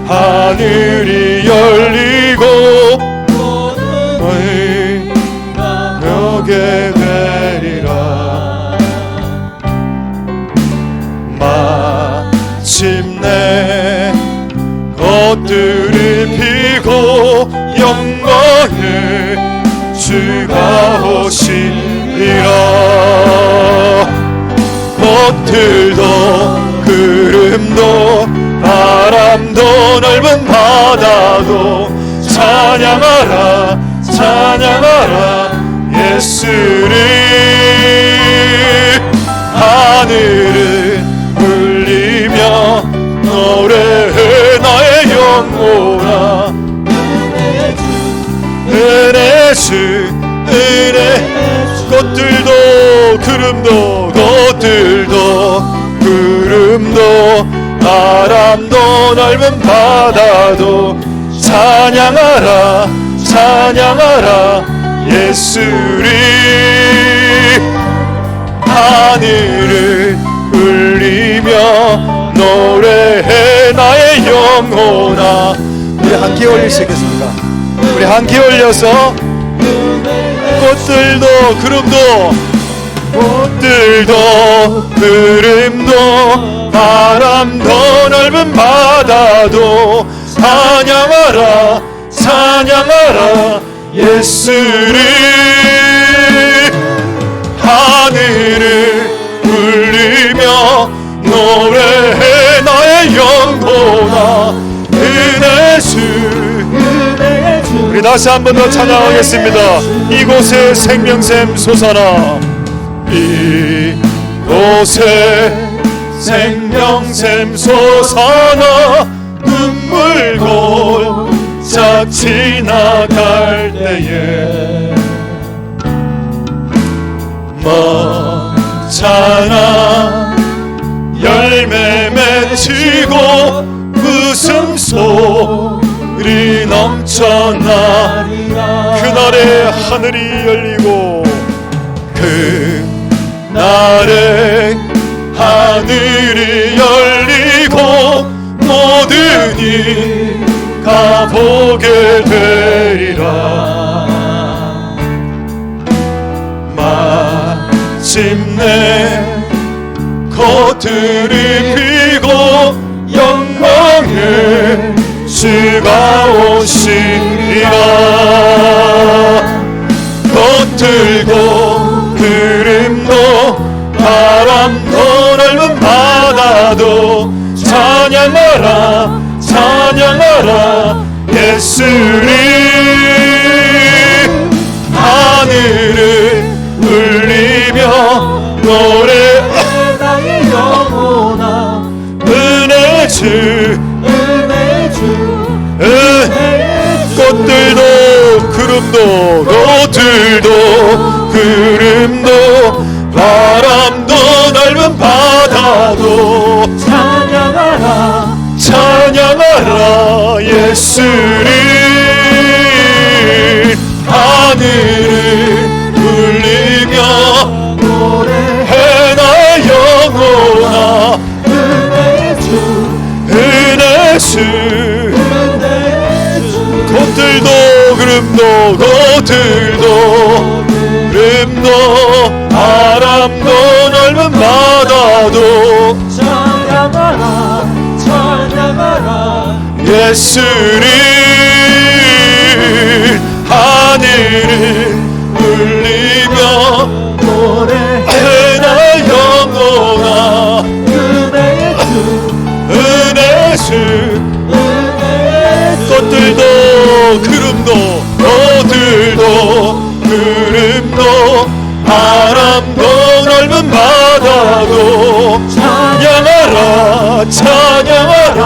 하늘이 열리고 보게 되리라. 마침내 꽃들이 피고 영광의 주가 오시리라. 꽃들도 구름도 바람도 넓은 바다도 찬양하라 찬양하라 예수를. 하늘을 울리며 노래해 나의 영혼아 은혜 주 은혜. 꽃들도 구름도 꽃들도 구름도 바람도 넓은 바다도 찬양하라 찬양하라 예수를 하늘을 울리며 노래해 나의 영혼아. 우리 함께 올릴 수 있겠습니까? 우리 함께 올려서 꽃들도 구름도 바람도 넓은 바다도 찬양하라 찬양하라 예수를 하늘을 울리며 노래해 나의 영혼아. 은혜주 우리 다시 한 번 더 찬양하겠습니다. 이곳에 생명샘 솟아나 이곳에 생명샘 솟아나 눈물 골짝 지나갈 때에 먹잖아 열매 맺히고 웃음소리 넘쳐나리라. 그날에 하늘이 열리고 그날에 하늘이 열리고 모든 이가 보게 되리라. 마침내 꽃들이 피고 영광의 주가 오시리라. 꽃들도 구름도 바람도 넓은 바다도 찬양하라 찬양하라 예수를 하늘을 울리며 노래해 나의 영혼아. 은혜주 꽃들도 구름도 바람도 넓은 바다도 찬양하라 찬양하라 예수를 하늘을 울리며 노래해 나의 영혼아. 은혜주 꽃들도 구름도 바람도 넓은 바다도 찬양하라 찬양하라 예수를 하늘을 울리며 노래해 나의 영혼아. 은혜주 꽃들도 구름도 바람도 넓은 바다도 찬양하라 찬양하라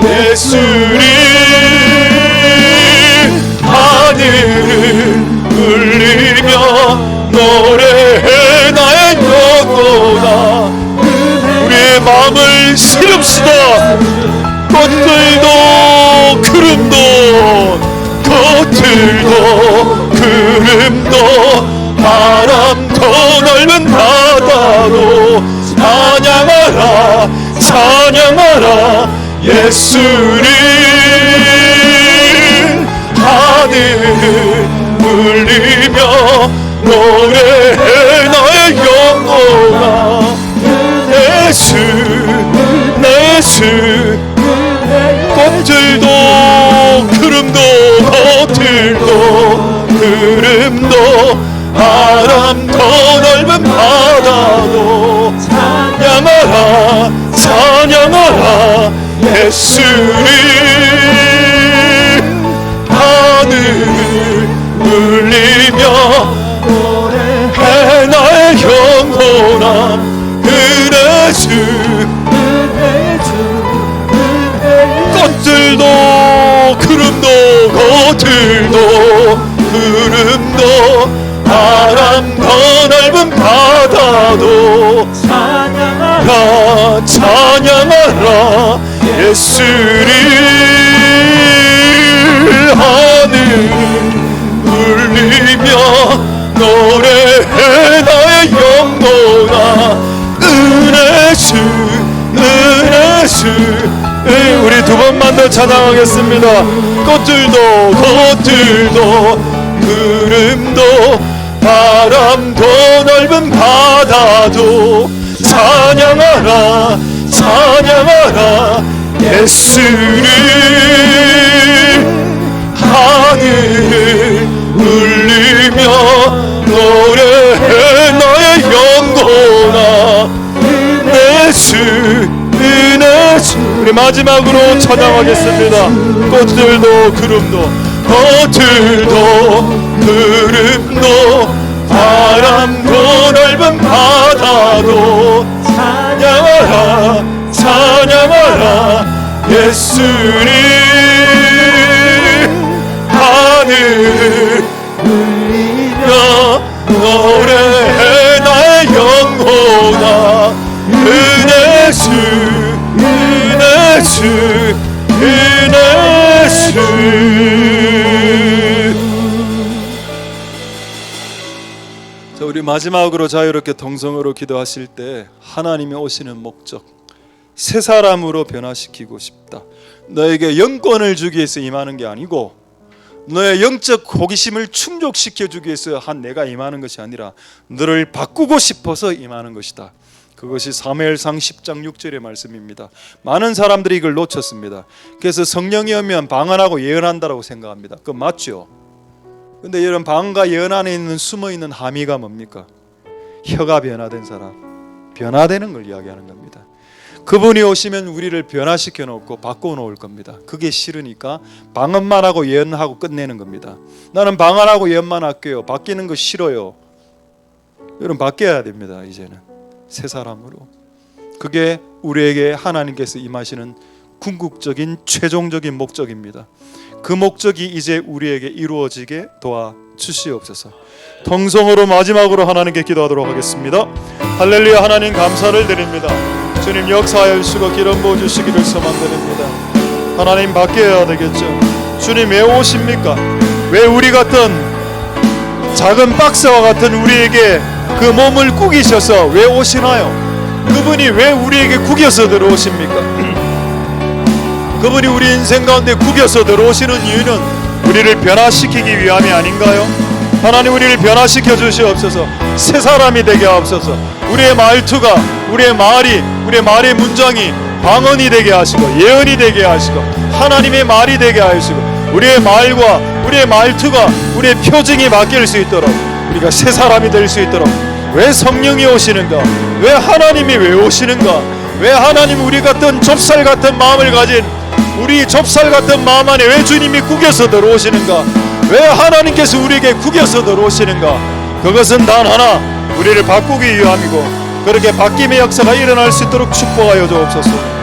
예수를 하늘을 울리며 노래해 나의 영혼아. 우리의 마음을 새롭시다. 꽃들도 구름도 바람도 넓은 바다도 찬양하라 찬양하라 예수를 하늘을 울리며 노래해 나의 영혼아. 예수 꽃들도 구름도 바람도 넓은 바다도 찬양하라 찬양하라 예수를 하늘을 울리며 노래해 나의 영혼아. 은혜주 꽃들도 구름도 바람도 넓은 바다도 찬양하라 찬양하라 예수를 하늘 울리며 노래해 나의 영혼아. 은혜 주 은혜 주. 우리 두 번만 더 찬양하겠습니다. 꽃들도 구름도 바람도 넓은 바다도 찬양하라 찬양하라 예수를. 하늘을 울리며 노래해 나의 영혼아. 은혜 주 은혜 주. 우리 마지막으로 찬양하겠습니다. 꽃들도 구름도 바람도 넓은 바다도 찬양하라 찬양하라 예수를. 하늘을 울리며 노래해 나의 영혼아. 은혜 주 은혜 주 은혜 주. 자, 우리 마지막으로 자유롭게 동성으로 기도하실 때 하나님이 오시는 목적, 새 사람으로 변화시키고 싶다. 너에게 영권을 주기 위해서 임하는 게 아니고 너의 영적 호기심을 충족시켜 주기 위해서 내가 임하는 것이 아니라 너를 바꾸고 싶어서 임하는 것이다. 그것이 사무엘상 10장 6절의 말씀입니다. 많은 사람들이 이걸 놓쳤습니다. 그래서 성령이 오면 방언하고 예언한다고 생각합니다. 그건 맞죠? 근데 이런 방언과 예언 안에 있는 숨어있는 함의가 뭡니까? 혀가 변화된 사람, 변화되는 걸 이야기하는 겁니다. 그분이 오시면 우리를 변화시켜 놓고 바꿔 놓을 겁니다. 그게 싫으니까 방언만 하고 예언하고 끝내는 겁니다. 나는 방언하고 예언만 할게요. 바뀌는 거 싫어요. 여러분, 바뀌어야 됩니다. 이제는 새 사람으로. 그게 우리에게 하나님께서 임하시는 궁극적인 최종적인 목적입니다. 그 목적이 이제 우리에게 이루어지게 도와주시옵소서. 통성으로 마지막으로 하나님께 기도하도록 하겠습니다. 할렐루야. 하나님 감사를 드립니다. 주님 역사하여 주시고 기름 부어주시기를 소망드립니다. 하나님 바뀌어야 되겠죠. 주님 왜 오십니까? 왜 우리 같은 작은 박스와 같은 우리에게 그 몸을 꾸기셔서 왜 오시나요? 그분이 왜 우리에게 구겨서 들어오십니까? 그분이 우리 인생 가운데 구겨서 들어오시는 이유는 우리를 변화시키기 위함이 아닌가요? 하나님 우리를 변화시켜 주시옵소서. 새 사람이 되게 하옵소서. 우리의 말투가, 우리의 말이, 우리의 말의 문장이 방언이 되게 하시고 예언이 되게 하시고 하나님의 말이 되게 하시고 우리의 말과 우리의 말투가 우리의 표정이 바뀔 수 있도록 우리가 새 사람이 될 수 있도록. 왜 성령이 오시는가? 왜 하나님이 왜 오시는가? 왜 하나님 우리 같은 좁쌀 같은 마음을 가진 우리 좁쌀 같은 마음 안에 왜 주님이 구겨서 들어오시는가? 왜 하나님께서 우리에게 구겨서 들어오시는가? 그것은 단 하나, 우리를 바꾸기 위함이고 그렇게 바뀜의 역사가 일어날 수 있도록 축복하여 주옵소서.